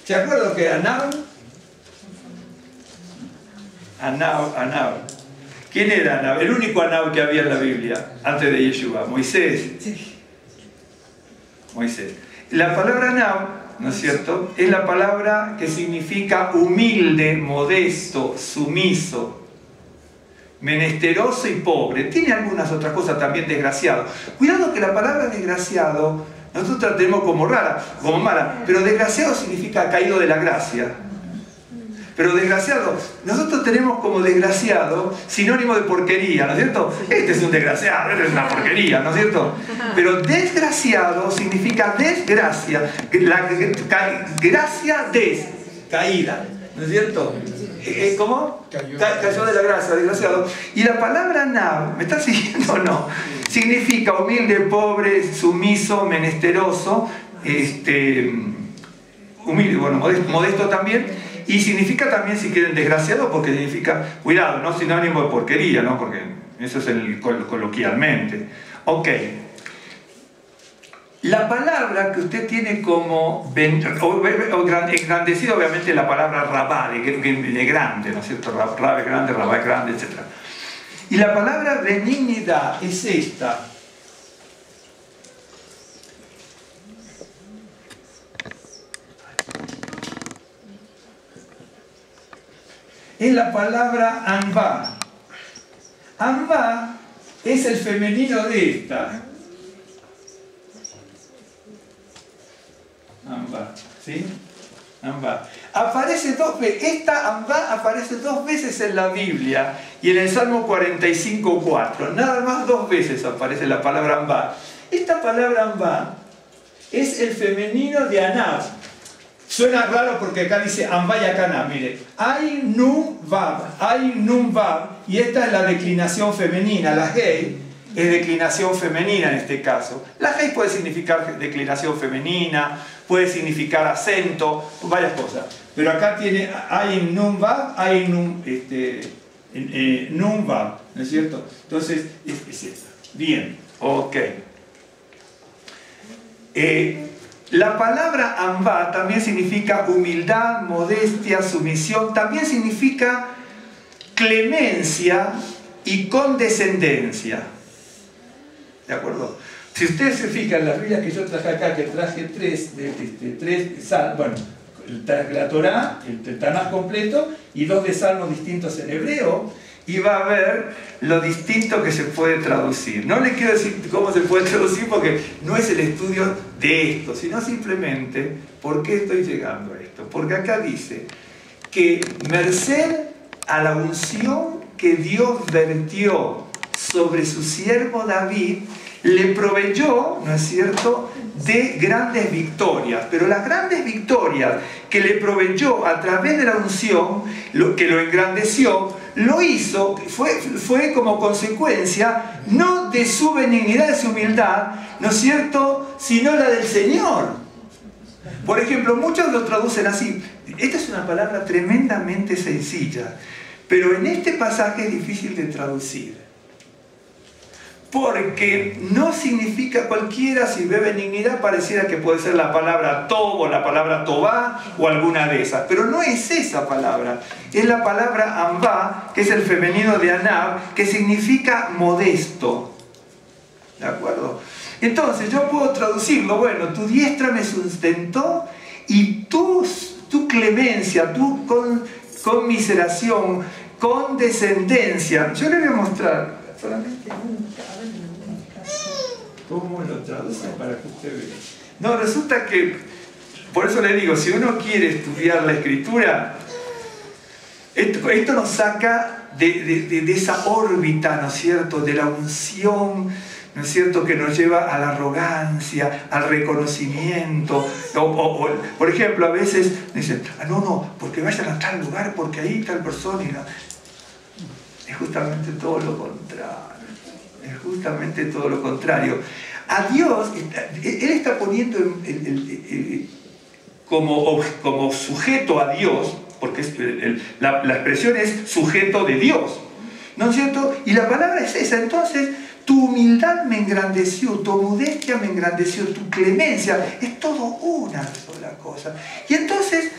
¿Se acuerdan lo que era Anab? ¿Quién era Anab? El único Anab que había en la Biblia antes de Yeshua, Moisés. Moisés. La palabra Anab, ¿no es cierto?, es la palabra que significa humilde, modesto, sumiso, menesteroso y pobre. Tiene algunas otras cosas también, desgraciado. Cuidado que la palabra desgraciado nosotros la tenemos como rara, como mala, pero desgraciado significa caído de la gracia. Pero desgraciado, nosotros tenemos como desgraciado sinónimo de porquería, ¿no es cierto? Este es un desgraciado, este es una porquería, ¿no es cierto? Pero desgraciado significa desgracia, la gracia caída, ¿no es cierto? ¿Cómo? Cayó de la gracia, desgraciado. Y la palabra Nab, ¿me estás siguiendo o no? Significa humilde, pobre, sumiso, menesteroso, humilde, bueno, modesto también. Y significa también, si quieren, desgraciado, porque significa, cuidado, no sinónimo de porquería, ¿no? Porque eso es coloquialmente. Ok. La palabra que usted tiene como engrandecido, obviamente, la palabra rabá, de grande, ¿no es cierto? Rabá es grande, etc. Y la palabra benignidad es esta. Es la palabra anbá. Anbá es el femenino de esta. Anbá, ¿sí? Anbá. Aparece dos veces, esta anbá aparece 2 veces en la Biblia y en el Salmo 45:4. Nada más 2 veces aparece la palabra anbá. Esta palabra anbá es el femenino de Anab. Suena raro porque acá dice Anbá y acá Anab. Mire, Ain Nun Vav, y esta es la declinación femenina. La Hei es declinación femenina en este caso. La Hei puede significar declinación femenina, puede significar acento, varias cosas. Pero acá tiene Ain Nun Vav, Nun Vav, ¿no es cierto? Entonces, es esta. Bien, ok. La palabra Anbá también significa humildad, modestia, sumisión. También significa clemencia y condescendencia. ¿De acuerdo? Si ustedes se fijan en las Biblias que yo traje acá, que traje 3, bueno, la Torá, el Tanaj completo, y 2 de salmos distintos en hebreo, y va a ver lo distinto que se puede traducir. No le quiero decir cómo se puede traducir porque no es el estudio de esto, sino simplemente por qué estoy llegando a esto. Porque acá dice que merced a la unción que Dios vertió sobre su siervo David, le proveyó, ¿no es cierto?, de grandes victorias. Pero las grandes victorias que le proveyó a través de la unción, que lo engrandeció, lo hizo, fue como consecuencia no de su benignidad, de su humildad, ¿no es cierto?, sino la del Señor. Por ejemplo, muchos lo traducen así. Esta es una palabra tremendamente sencilla, pero en este pasaje es difícil de traducir. Porque no significa cualquiera, si ve benignidad, pareciera que puede ser la palabra Tob o la palabra Tobá o alguna de esas. Pero no es esa palabra. Es la palabra Ambá, que es el femenino de Anab, que significa modesto. ¿De acuerdo? Entonces yo puedo traducirlo, bueno, tu diestra me sustentó y tu clemencia, tu conmiseración, condescendencia. Yo le voy a mostrar solamente cómo lo traducen para que usted vea. No, resulta que, por eso le digo, si uno quiere estudiar la escritura, esto nos saca de esa órbita, ¿no es cierto?, de la unción, ¿no es cierto?, que nos lleva a la arrogancia, al reconocimiento. Por ejemplo, a veces dicen, no, porque vayan a tal lugar, porque ahí tal persona. Es justamente todo lo contrario. Es justamente todo lo contrario. A Dios, Él está poniendo como sujeto a Dios, porque la expresión es sujeto de Dios, ¿no es cierto? Y la palabra es esa. Entonces, tu humildad me engrandeció, tu modestia me engrandeció, tu clemencia, es todo una sola cosa. Y entonces,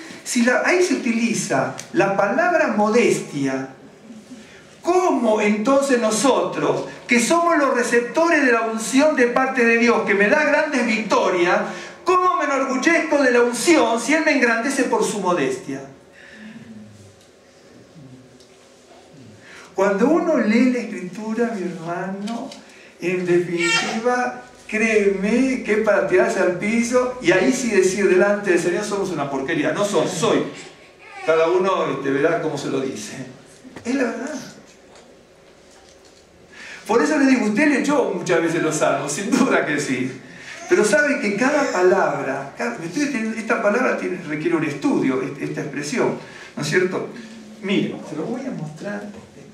ahí se utiliza la palabra modestia, ¿cómo entonces nosotros, que somos los receptores de la unción de parte de Dios, que me da grandes victorias, cómo me enorgullezco de la unción si Él me engrandece por su modestia? Cuando uno lee la Escritura, mi hermano, en definitiva, créeme que es para tirarse al piso y ahí sí decir delante del Señor somos una porquería. No soy. Cada uno verá cómo se lo dice. Es la verdad. Por eso le digo, usted leyó muchas veces los salmos, sin duda que sí. Pero sabe que cada palabra, esta palabra requiere un estudio, esta expresión, ¿no es cierto? Mire, se lo voy a mostrar.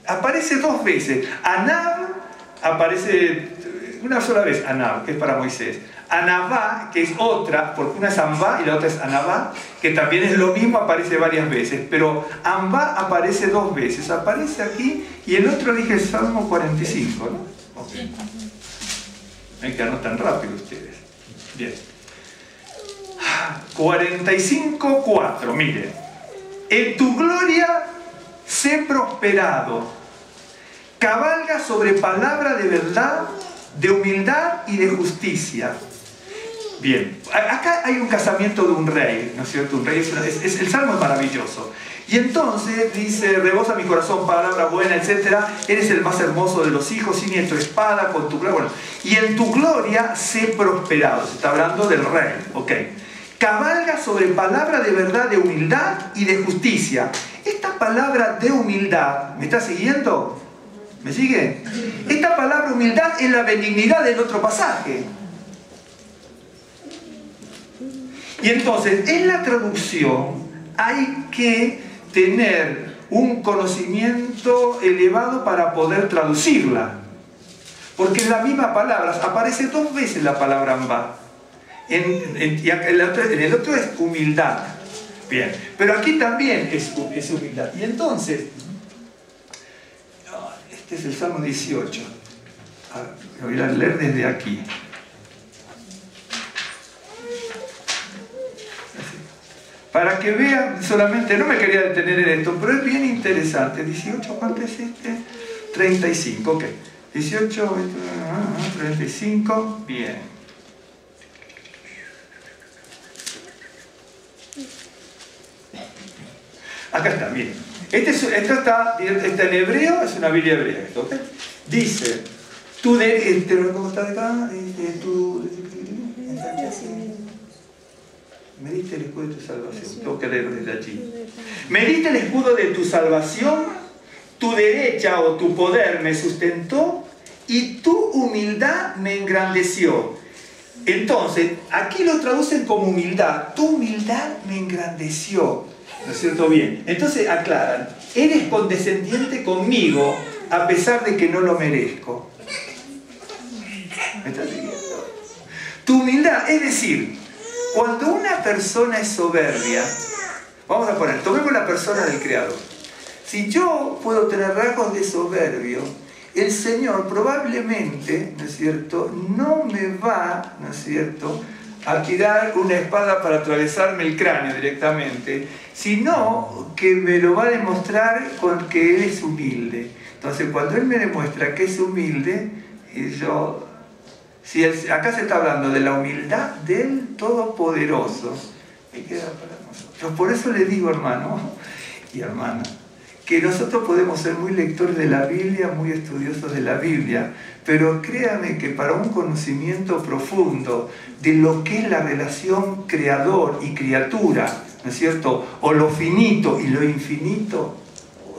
Aparece dos veces. Anab aparece una sola vez, Anab, que es para Moisés. Anabá, que es otra, porque una es Ambá y la otra es Anabá, que también es lo mismo, aparece varias veces, pero Ambá aparece dos veces, aparece aquí y el otro dije Salmo 45, ¿no? Okay. Hay que anotar rápido ustedes. Bien. 45:4, mire. En tu gloria sé prosperado, cabalga sobre palabra de verdad, de humildad y de justicia. Bien, acá hay un casamiento de un rey, ¿no es cierto? Un rey el salmo es maravilloso. Y entonces dice, rebosa mi corazón palabra buena, etc. Eres el más hermoso de los hijos, siniestro espada con tu gloria. Bueno, y en tu gloria sé prosperado. Se está hablando del rey, ok. Cabalga sobre palabra de verdad, de humildad y de justicia. Esta palabra de humildad, ¿me está siguiendo? ¿Me sigue? Esta palabra humildad es la benignidad del otro pasaje. Y entonces, en la traducción hay que tener un conocimiento elevado para poder traducirla. Porque en la misma palabra aparece dos veces la palabra ambá. En el otro es humildad. Bien, pero aquí también es humildad. Y entonces, este es el Salmo 18. Lo voy a leer desde aquí. Para que vean solamente, no me quería detener en esto, pero es bien interesante. 18, ¿cuánto es este? 35, ok. 18, 35, bien. Acá está, miren. Esto está en hebreo, es una Biblia hebrea. Esto, ¿okay? Dice, ¿cómo está acá? Medita el escudo de tu salvación. Tengo que leer desde allí. Medita el escudo de tu salvación, tu derecha o tu poder me sustentó y tu humildad me engrandeció. Entonces, aquí lo traducen como humildad. Tu humildad me engrandeció. ¿No es cierto? Bien. Entonces aclaran, eres condescendiente conmigo a pesar de que no lo merezco. ¿Me estás siguiendo? Tu humildad, es decir, cuando una persona es soberbia, vamos a poner, tomemos la persona del Creador. Si yo puedo tener rasgos de soberbio, el Señor probablemente, ¿no es cierto?, no me va, ¿no es cierto?, a tirar una espada para atravesarme el cráneo directamente, sino que me lo va a demostrar con que Él es humilde. Entonces, cuando Él me demuestra que es humilde, acá se está hablando de la humildad del Todopoderoso, me queda para nosotros. Por eso le digo, hermano y hermana, que nosotros podemos ser muy lectores de la Biblia, muy estudiosos de la Biblia, pero créanme que para un conocimiento profundo de lo que es la relación creador y criatura, ¿no es cierto?, o lo finito y lo infinito,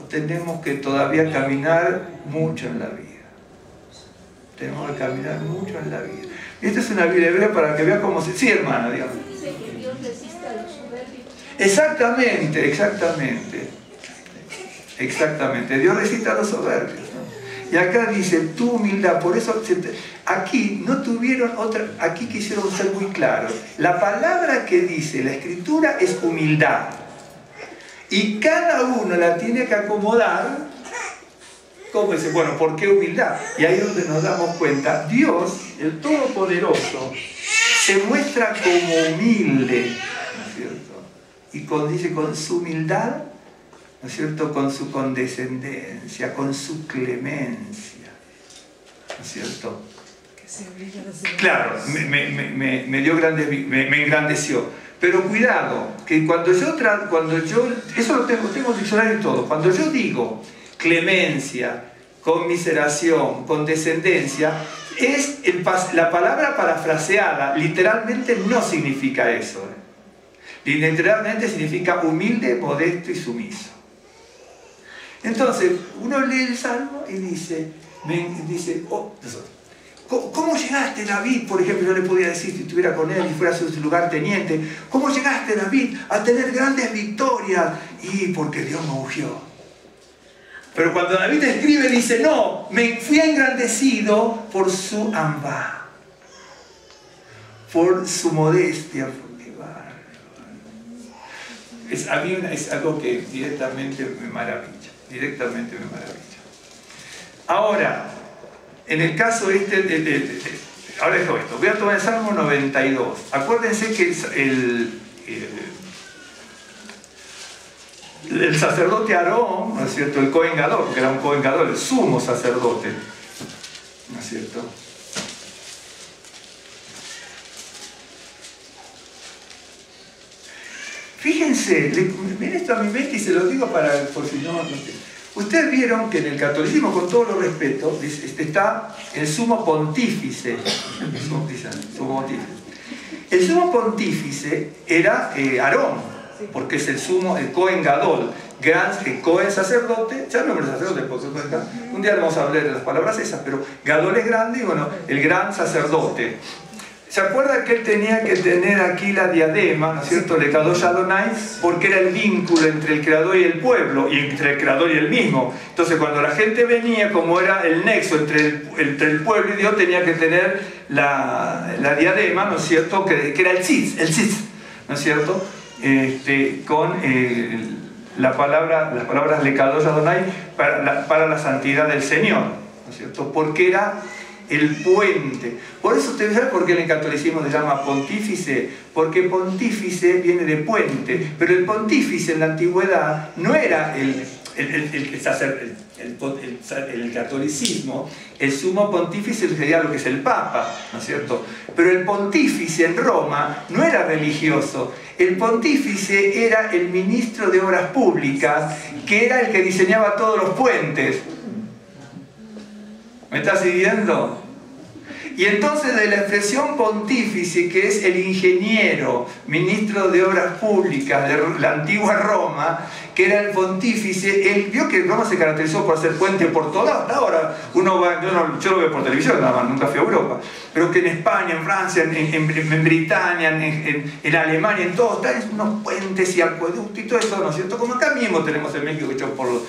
tenemos que todavía caminar mucho en la vida. Tenemos que caminar mucho en la vida. Esta es una Biblia hebrea para que vea cómo se... Sí, hermana, digamos. Dice que Dios resiste a los soberbios. Exactamente, exactamente. Exactamente, Dios resiste a los soberbios, ¿no? Y acá dice, tu humildad, por eso aquí no tuvieron otra, aquí quisieron ser muy claros. La palabra que dice la Escritura es humildad. Y cada uno la tiene que acomodar. ¿Cómo dice? Bueno, ¿por qué humildad? Y ahí es donde nos damos cuenta, Dios, el Todopoderoso, se muestra como humilde, ¿no es cierto? Y dice con su humildad, ¿no es cierto?, con su condescendencia, con su clemencia, ¿no es cierto? Claro, me dio me engrandeció. Pero cuidado, que cuando yo eso lo tengo diccionario y todo, cuando yo digo clemencia, conmiseración, condescendencia, la palabra parafraseada literalmente no significa eso. Literalmente significa humilde, modesto y sumiso. Entonces, uno lee el Salmo y dice, ¿cómo llegaste, David? Por ejemplo, yo le podía decir, si estuviera con él y fuera su lugar teniente, ¿cómo llegaste, David, a tener grandes victorias? Y porque Dios me ungió. Pero cuando David escribe, dice, no, me fui engrandecido por su ambá, por su modestia. A mí es algo que directamente me maravilla. Directamente me maravilla. Ahora, en el caso ahora dejo esto, voy a tomar el Salmo 92. Acuérdense que el sacerdote Aarón, ¿no es cierto?, el Cohen Gadol, porque era un Cohen Gadol, el sumo sacerdote, ¿no es cierto?, fíjense, miren esto a mi mente y se lo digo por si no... Ustedes vieron que en el catolicismo, con todo lo respeto, está el sumo pontífice. El sumo pontífice era Aarón, porque es el Cohen Gadol, el Cohen sacerdote, ya no es sacerdote, porque un día vamos a hablar de las palabras esas, pero Gadol es grande y bueno, el gran sacerdote. ¿Se acuerda que él tenía que tener aquí la diadema, ¿no es cierto?, le Kadosh Adonai, porque era el vínculo entre el Creador y el pueblo, y entre el Creador y el mismo. Entonces cuando la gente venía, como era el nexo entre el pueblo y Dios, tenía que tener la diadema, ¿no es cierto?, que era el tzitz, ¿no es cierto?, con las palabras le Kadosh Adonai para la santidad del Señor, ¿no es cierto?, porque era el puente. Por eso ustedes saben por qué en el catolicismo se llama pontífice, porque pontífice viene de puente, pero el pontífice en la antigüedad no era el el catolicismo, el sumo pontífice sería lo que es el Papa, ¿no es cierto? Pero el pontífice en Roma no era religioso, el pontífice era el ministro de Obras Públicas, que era el que diseñaba todos los puentes. ¿Me estás siguiendo? Y entonces de la expresión pontífice, que es el ingeniero, ministro de Obras Públicas de la antigua Roma, que era el pontífice, él vio que Roma se caracterizó por hacer puentes por todos lados. Ahora uno va, yo lo veo por televisión, nada más, nunca fui a Europa, pero que en España, en Francia, en Britania, en Alemania, en todos, están unos puentes y acueductos y todo eso, ¿no es cierto? Como acá mismo tenemos en México, hecho por los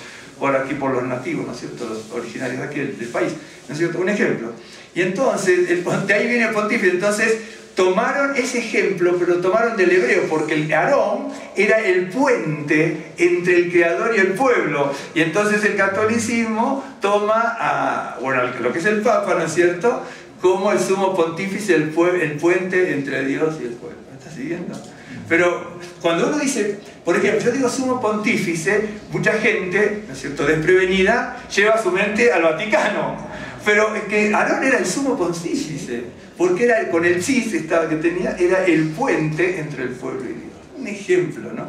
nativos, ¿no es cierto? Los originarios de aquí del país, ¿no es cierto? Un ejemplo. Y entonces, de ahí viene el pontífice. Entonces, tomaron ese ejemplo, pero tomaron del hebreo, porque el Aarón era el puente entre el Creador y el pueblo. Y entonces el catolicismo toma lo que es el Papa, ¿no es cierto?, como el sumo pontífice, el puente entre Dios y el pueblo. ¿Me estás siguiendo? Pero cuando uno dice, por ejemplo, yo digo sumo pontífice, mucha gente, ¿no es cierto?, desprevenida, lleva su mente al Vaticano. Pero es que Aarón era el sumo pontífice, porque era con el cis que tenía, era el puente entre el pueblo y Dios. Un ejemplo, ¿no?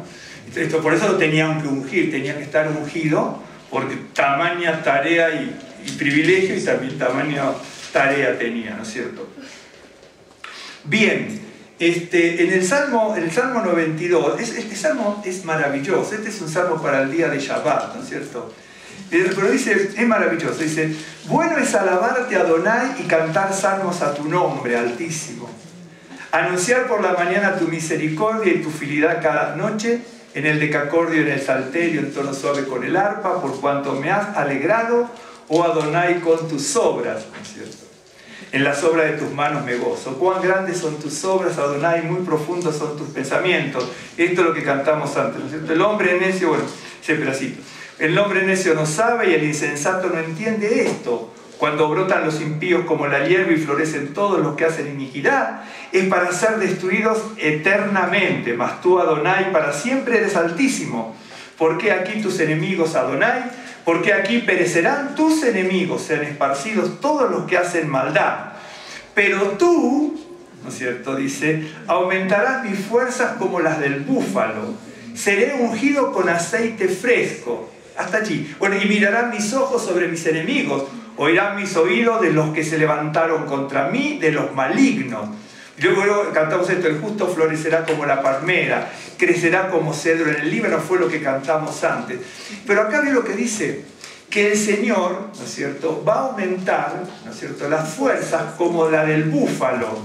Por eso lo tenían que ungir, tenía que estar ungido, porque tamaña tarea y privilegio, y también tamaña tarea tenía, ¿no es cierto? Bien, en el Salmo 92, este salmo es maravilloso, este es un salmo para el día de Shabbat, ¿no es cierto? Pero dice, es maravilloso, dice: bueno es alabarte a Adonai y cantar salmos a tu nombre, Altísimo. Anunciar por la mañana tu misericordia y tu fidelidad cada noche, en el decacordio, en el salterio, en tono suave con el arpa, por cuanto me has alegrado, oh Adonai, con tus obras, ¿no es cierto? En las obras de tus manos me gozo. Cuán grandes son tus obras, Adonai, muy profundos son tus pensamientos. Esto es lo que cantamos antes, ¿no es cierto? El hombre necio, bueno, ese pedacito. El hombre necio no sabe y el insensato no entiende esto. Cuando brotan los impíos como la hierba y florecen todos los que hacen iniquidad, es para ser destruidos eternamente. Mas tú, Adonai, para siempre eres altísimo. ¿Por qué aquí tus enemigos, Adonai? ¿Por qué aquí perecerán tus enemigos? Sean esparcidos todos los que hacen maldad. Pero tú, ¿no es cierto?, dice, aumentarás mis fuerzas como las del búfalo. Seré ungido con aceite fresco. Hasta allí. Bueno, y mirarán mis ojos sobre mis enemigos, oirán mis oídos de los que se levantaron contra mí, de los malignos. Luego cantamos esto: el justo florecerá como la palmera, crecerá como cedro en el Líbano, fue lo que cantamos antes. Pero acá ve lo que dice, que el Señor, ¿no es cierto?, va a aumentar, ¿no es cierto?, las fuerzas como la del búfalo,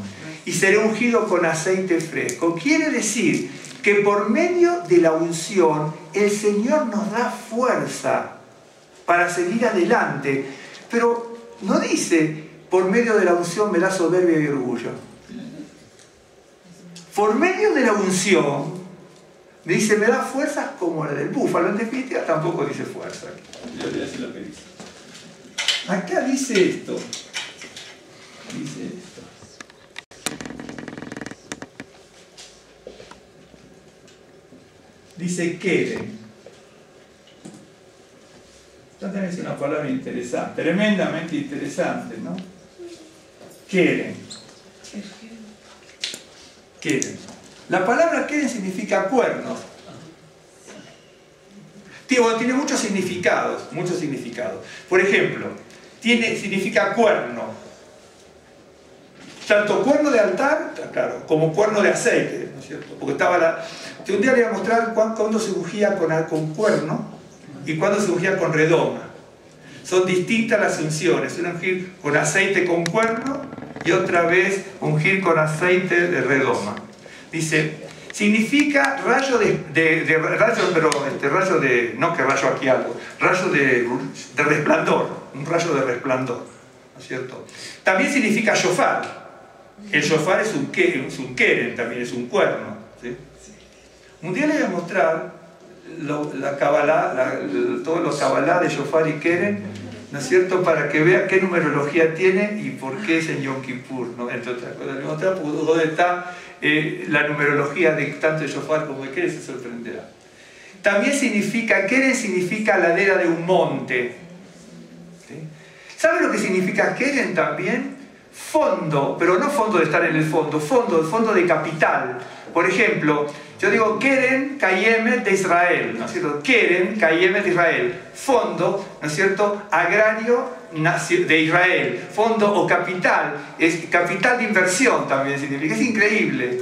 y será ungido con aceite fresco. Quiere decir que por medio de la unción el Señor nos da fuerza para seguir adelante, pero no dice por medio de la unción me da soberbia y orgullo. Por medio de la unción dice me da fuerzas como la del búfalo. En definitiva tampoco dice fuerza. Acá dice esto. Dice esto. Dice queden. Esta también es una palabra interesante, tremendamente interesante, ¿no? Queden. Queden. La palabra queden significa cuernos. Tiene muchos significados, muchos significados. Por ejemplo, significa cuerno. Tanto cuerno de altar, claro, como cuerno de aceite, ¿no es cierto? Porque un día le voy a mostrar cuándo se ungía con cuerno y cuándo se ungía con redoma. Son distintas las unciones, una ungir con aceite con cuerno y otra vez ungir con aceite de redoma. Dice, significa rayo no que rayo aquí algo, rayo de resplandor, un rayo de resplandor, ¿no es cierto? También significa shofar. El shofar es un keren, también es un cuerno, ¿sí? Un día le voy a mostrar la Kabbalah, todos los Kabbalah de shofar y keren, ¿no es cierto?, para que vea qué numerología tiene y por qué es en Yom Kippur, ¿no? Entre otras cosas. Le voy a mostrar dónde está la numerología de tanto de shofar como de keren, se sorprenderá. también significa, Keren significa ladera de un monte. ¿Sí? ¿Sabe lo que significa Keren también? Fondo, pero no fondo de estar en el fondo, fondo de capital. Por ejemplo, yo digo Keren Kayem de Israel, ¿no es cierto? Keren Kayem de Israel, fondo, ¿no es cierto? Agrario de Israel, fondo o capital, es capital de inversión también significa, es increíble.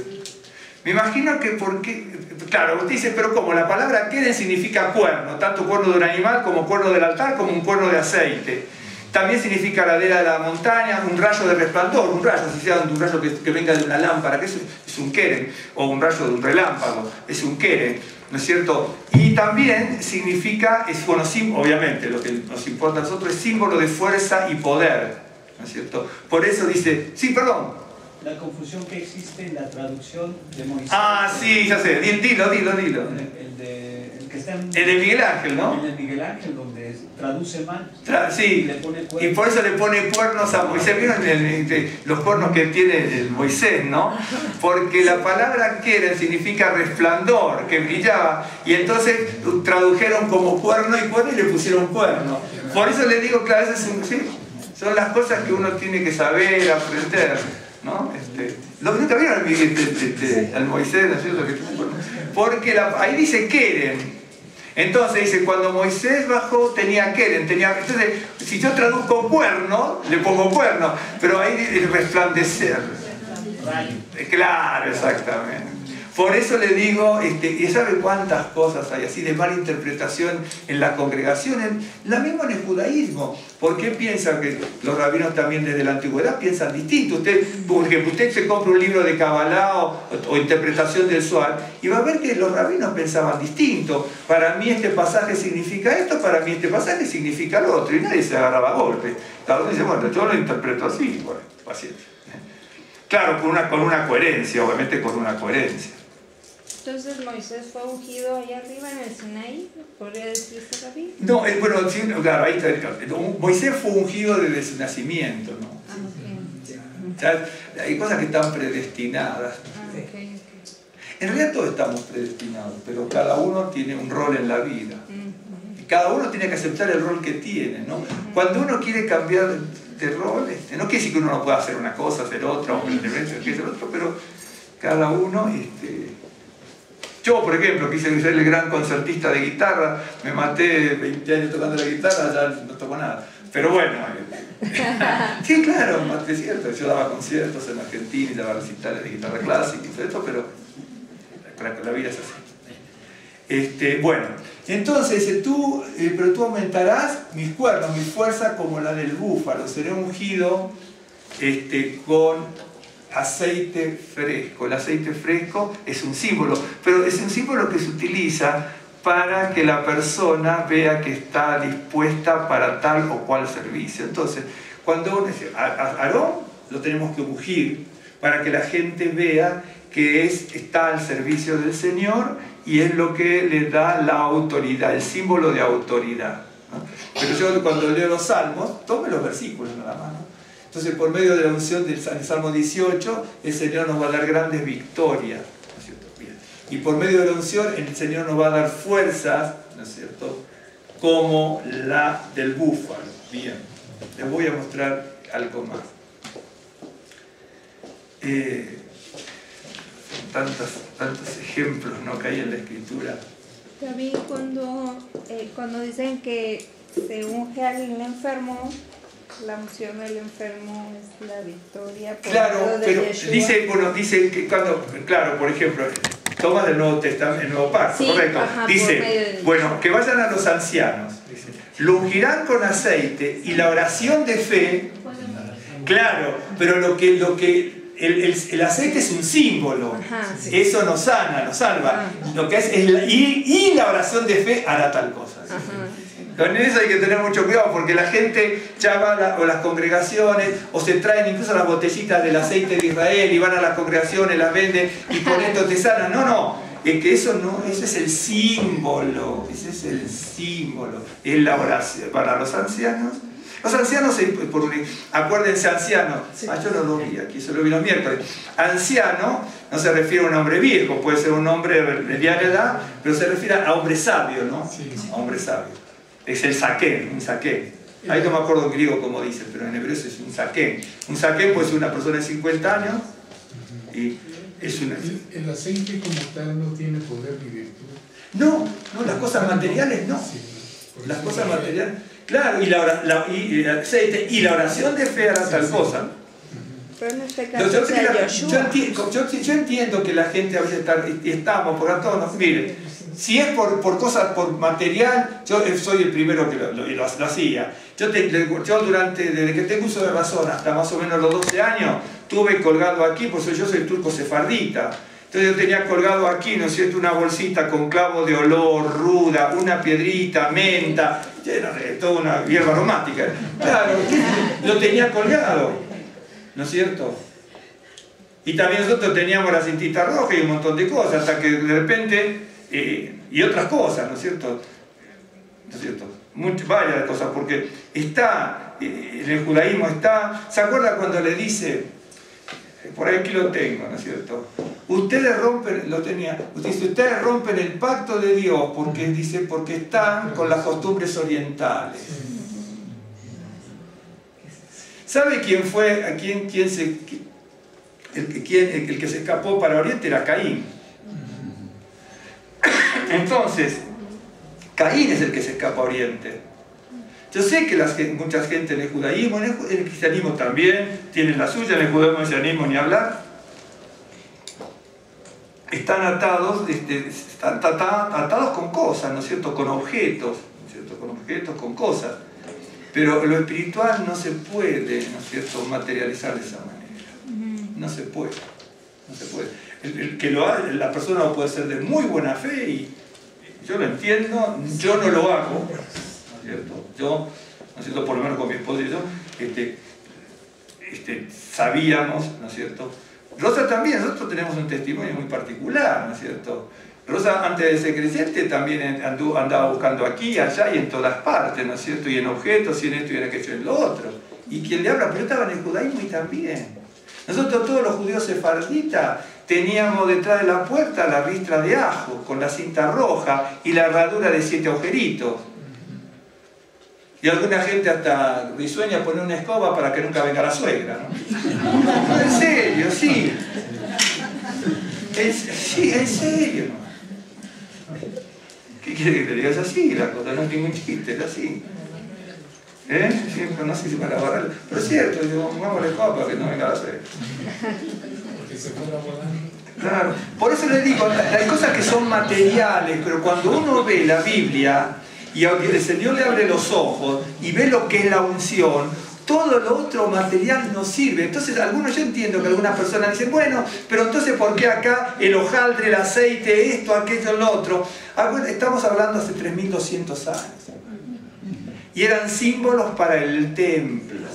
Me imagino que porque, claro, usted dice, pero como la palabra Keren significa cuerno, tanto cuerno de un animal como cuerno del altar, como un cuerno de aceite. También significa ladera de la montaña, un rayo de resplandor, un rayo, si sea un rayo que venga de una lámpara, que es un Keren, o un rayo de un relámpago, es un Keren, ¿no es cierto? Y también significa, bueno, obviamente, lo que nos importa a nosotros es símbolo de fuerza y poder, ¿no es cierto? Por eso dice, sí, perdón. La confusión que existe en la traducción de Moisés. Ah, sí, ya sé, dilo. El que está en el de Miguel Ángel, ¿no? El de Miguel Ángel, donde traduce mal. Sí, le pone y por eso le pone cuernos a Moisés. ¿Vieron los cuernos que tiene el Moisés, no? Porque la palabra Keren significa resplandor, que brillaba, y entonces tradujeron como cuerno y le pusieron cuerno. Por eso le digo, claro, sí, son las cosas que uno tiene que saber, aprender, ¿no? ¿Nunca vieron al Moisés, ¿no es cierto? Porque ahí dice Keren. Entonces dice, cuando Moisés bajó tenía Keren, entonces si yo traduzco cuerno, le pongo cuerno, pero ahí el resplandecer. Claro, exactamente. Por eso le digo, y sabe cuántas cosas hay así de mala interpretación en la congregación, la misma en el judaísmo. ¿Por qué piensan que los rabinos también desde la antigüedad piensan distinto? Usted, por ejemplo, usted se compra un libro de Kabbalah o interpretación del Zohar y va a ver que los rabinos pensaban distinto. Para mí este pasaje significa esto, para mí este pasaje significa lo otro, y nadie se agarraba a golpe. Cada uno dice, bueno, yo lo interpreto así, bueno, paciencia. Claro, con una coherencia, obviamente con una coherencia. Entonces Moisés fue ungido allá arriba en el Sinaí, ¿podría decirse la Biblia? No, bueno, sí, claro, ahí está. Moisés fue ungido desde su nacimiento, ¿no? O sea, hay cosas que están predestinadas. Okay. En realidad todos estamos predestinados, pero cada uno tiene un rol en la vida. Y cada uno tiene que aceptar el rol que tiene, ¿no? Cuando uno quiere cambiar de rol, no quiere decir que uno no pueda hacer una cosa, hacer otra, o hacer otro, pero cada uno... Yo, por ejemplo, quise ser el gran concertista de guitarra, me maté 20 años tocando la guitarra, ya no toco nada. Pero bueno, sí, claro, es cierto, yo daba conciertos en Argentina y daba recitales de guitarra clásica y todo esto, pero la vida es así. Bueno, entonces, pero tú aumentarás mis cuernos, mi fuerza como la del búfalo, seré ungido con aceite fresco. El aceite fresco es un símbolo, pero es un símbolo que se utiliza para que la persona vea que está dispuesta para tal o cual servicio. Entonces, cuando uno dice, a Aarón lo tenemos que ungir para que la gente vea que está al servicio del Señor y es lo que le da la autoridad, el símbolo de autoridad, ¿no? Pero yo cuando leo los salmos, tome los versículos nada más, ¿no? Entonces, por medio de la unción del Salmo 18, el Señor nos va a dar grandes victorias, ¿no es cierto? Bien. Y por medio de la unción, el Señor nos va a dar fuerzas, ¿no es cierto?, como la del búfalo. Bien, les voy a mostrar algo más. Tantos ejemplos, ¿no?, que hay en la Escritura. También cuando dicen que se unge al enfermo, la unción del enfermo es la victoria. Claro, pero dice que cuando, claro, por ejemplo, tomas del Nuevo Testamento, el Nuevo Pacto, sí, correcto. Ajá, dice, bueno, que vayan a los ancianos, dice, lo ungirán con aceite y la oración de fe, claro, pero el aceite es un símbolo. Ajá, sí. Eso nos sana, nos salva. Ajá. Lo que y la oración de fe hará tal cosa. ¿Sí? Con eso hay que tener mucho cuidado porque la gente ya va o las congregaciones o se traen incluso las botellitas del aceite de Israel y van a las congregaciones, las venden y con esto te sanan. No, es que eso es el símbolo, ese es el símbolo, es la oración. Para los ancianos, acuérdense, anciano, yo no lo vi aquí, solo vi los miércoles. Anciano no se refiere a un hombre viejo, puede ser un hombre de mediana edad, pero se refiere a hombre sabio, ¿no? Sí. A hombre sabio. Es el saquén, un saquén. Ahí no me acuerdo en griego cómo dice, pero en hebreo es un saquén. Un saquén puede ser una persona de 50 años y es una... El aceite como tal no tiene poder ni virtud. No, las cosas materiales no. Sí, por Las eso cosas que- materiales, claro, y el aceite y la oración de fe hará tal cosa. Pero en este Yo, caso es el Yoshua. yo entiendo que la gente a veces estamos, porque a todos nos... Miren, si es por cosas, por material, yo soy el primero que lo hacía. Yo desde que tengo uso de razón hasta más o menos los 12 años, tuve colgado aquí, pues yo soy turco sefardita. Entonces yo tenía colgado aquí, ¿no es cierto?, una bolsita con clavo de olor, ruda, una piedrita, menta, toda una hierba aromática. Claro, lo tenía colgado, ¿no es cierto? Y también nosotros teníamos la cintita roja y un montón de cosas, hasta que de repente, y otras cosas, ¿no es cierto? ¿No es cierto? Varias cosas, porque está, en el judaísmo está, ¿se acuerda cuando le dice? Por ahí aquí lo tengo, ¿no es cierto? Ustedes rompen el pacto de Dios porque están con las costumbres orientales. ¿Sabe quién fue, el que se escapó para Oriente? Era Caín. Entonces, Caín es el que se escapa a Oriente. Yo sé que mucha gente en el judaísmo, en el cristianismo también, tienen la suya, en el judaísmo y el cristianismo ni hablar, están atados con cosas, ¿no es cierto? Con objetos, ¿no es cierto? Con objetos, con cosas. Pero lo espiritual no se puede, ¿no es cierto?, materializar de esa manera. No se puede. No se puede. La persona lo puede ser de muy buena fe y yo lo entiendo, yo no lo hago. ¿Cierto? Yo, ¿no es cierto?, por lo menos con mi esposa y yo, sabíamos, ¿no es cierto? Rosa también, nosotros tenemos un testimonio muy particular, ¿no es cierto? Rosa, antes de ser creyente, también andaba buscando aquí, allá y en todas partes, ¿no es cierto? Y en objetos, y en esto, y en aquello, y en lo otro. Y quien le habla, pero yo estaba en el judaísmo y también. Nosotros todos los judíos sefarditas teníamos detrás de la puerta la ristra de ajo, con la cinta roja y la herradura de 7 agujeritos. Y alguna gente hasta risueña pone una escoba para que nunca venga la suegra, ¿no? No, en serio, sí. Sí, en serio. ¿Qué quiere que te digas así? La cosa no es ningún chiste, es así. Siempre no sé si para barrer. Pero es cierto, digo, pongámosle escoba para que no venga la suegra. Porque se fuera volando. Claro. Por eso les digo, hay cosas que son materiales, pero cuando uno ve la Biblia y el Señor le abre los ojos y ve lo que es la unción, todo lo otro material no sirve. Entonces, yo entiendo que algunas personas dicen, bueno, pero entonces ¿por qué acá el hojaldre, el aceite, esto, aquello, lo otro? Estamos hablando hace 3200 años. Y eran símbolos para el templo.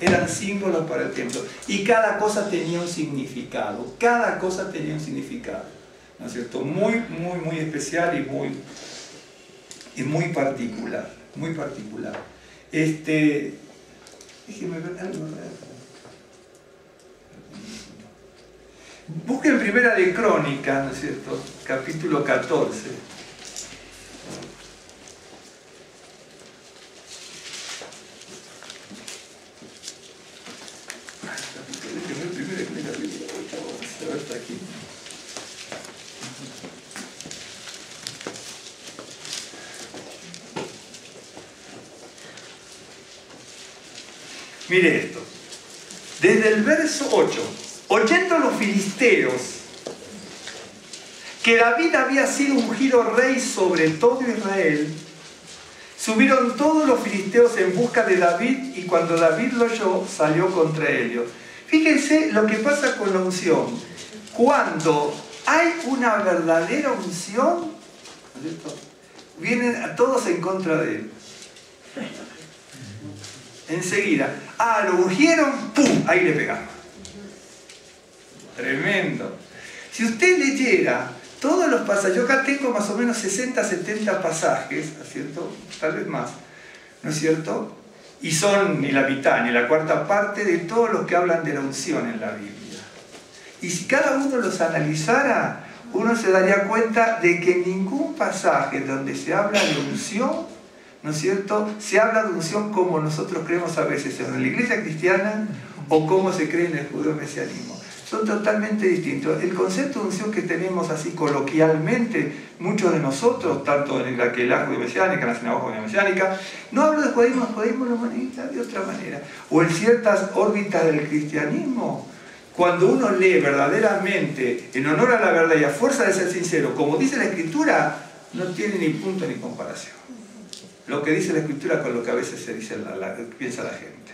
Eran símbolos para el templo. Y cada cosa tenía un significado. Cada cosa tenía un significado. ¿No es cierto? Muy, muy, muy especial y muy particular. Muy particular. Déjeme ver algo. Busquen Primera de Crónicas, ¿no es cierto? Capítulo 14. Mire esto, desde el verso 8, oyendo los filisteos que David había sido ungido rey sobre todo Israel, subieron todos los filisteos en busca de David y cuando David lo oyó, salió contra ellos. Fíjense lo que pasa con la unción. Cuando hay una verdadera unción, vienen a todos en contra de él. Enseguida, lo ungieron, ¡pum! Ahí le pegamos. Tremendo. Si usted leyera todos los pasajes, yo acá tengo más o menos 60, 70 pasajes, ¿no es cierto? Tal vez más, ¿no es cierto? Y son ni la mitad, ni la cuarta parte de todos los que hablan de la unción en la Biblia. Y si cada uno los analizara, uno se daría cuenta de que en ningún pasaje donde se habla de unción, ¿no es cierto?, se habla de unción como nosotros creemos a veces en la iglesia cristiana o como se cree en el judeo-mesianismo. Son totalmente distintos. El concepto de unción que tenemos así coloquialmente, muchos de nosotros, tanto en la judeo-mesiánica, en la sinagoga judeo-mesiánica, no hablo de judaísmo, el judaísmo lo maneja de otra manera. O en ciertas órbitas del cristianismo, cuando uno lee verdaderamente, en honor a la verdad y a fuerza de ser sincero, como dice la Escritura, no tiene ni punto ni comparación. Lo que dice la Escritura con lo que a veces se dice piensa la gente.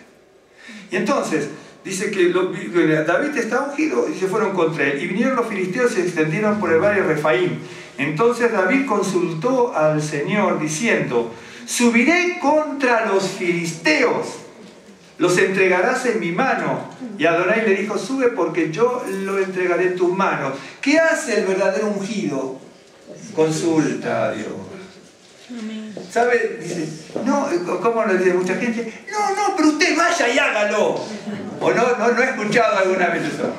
Y entonces, dice que David está ungido y se fueron contra él. Y vinieron los filisteos y se extendieron por el valle de Refaim. Entonces David consultó al Señor diciendo: subiré contra los filisteos, los entregarás en mi mano. Y Adonai le dijo: sube, porque yo lo entregaré en tus manos. ¿Qué hace el verdadero ungido? Consulta a Dios. ¿Sabe? Dice, no, ¿cómo lo dice mucha gente? No, pero usted vaya y hágalo. O no he escuchado alguna vez eso.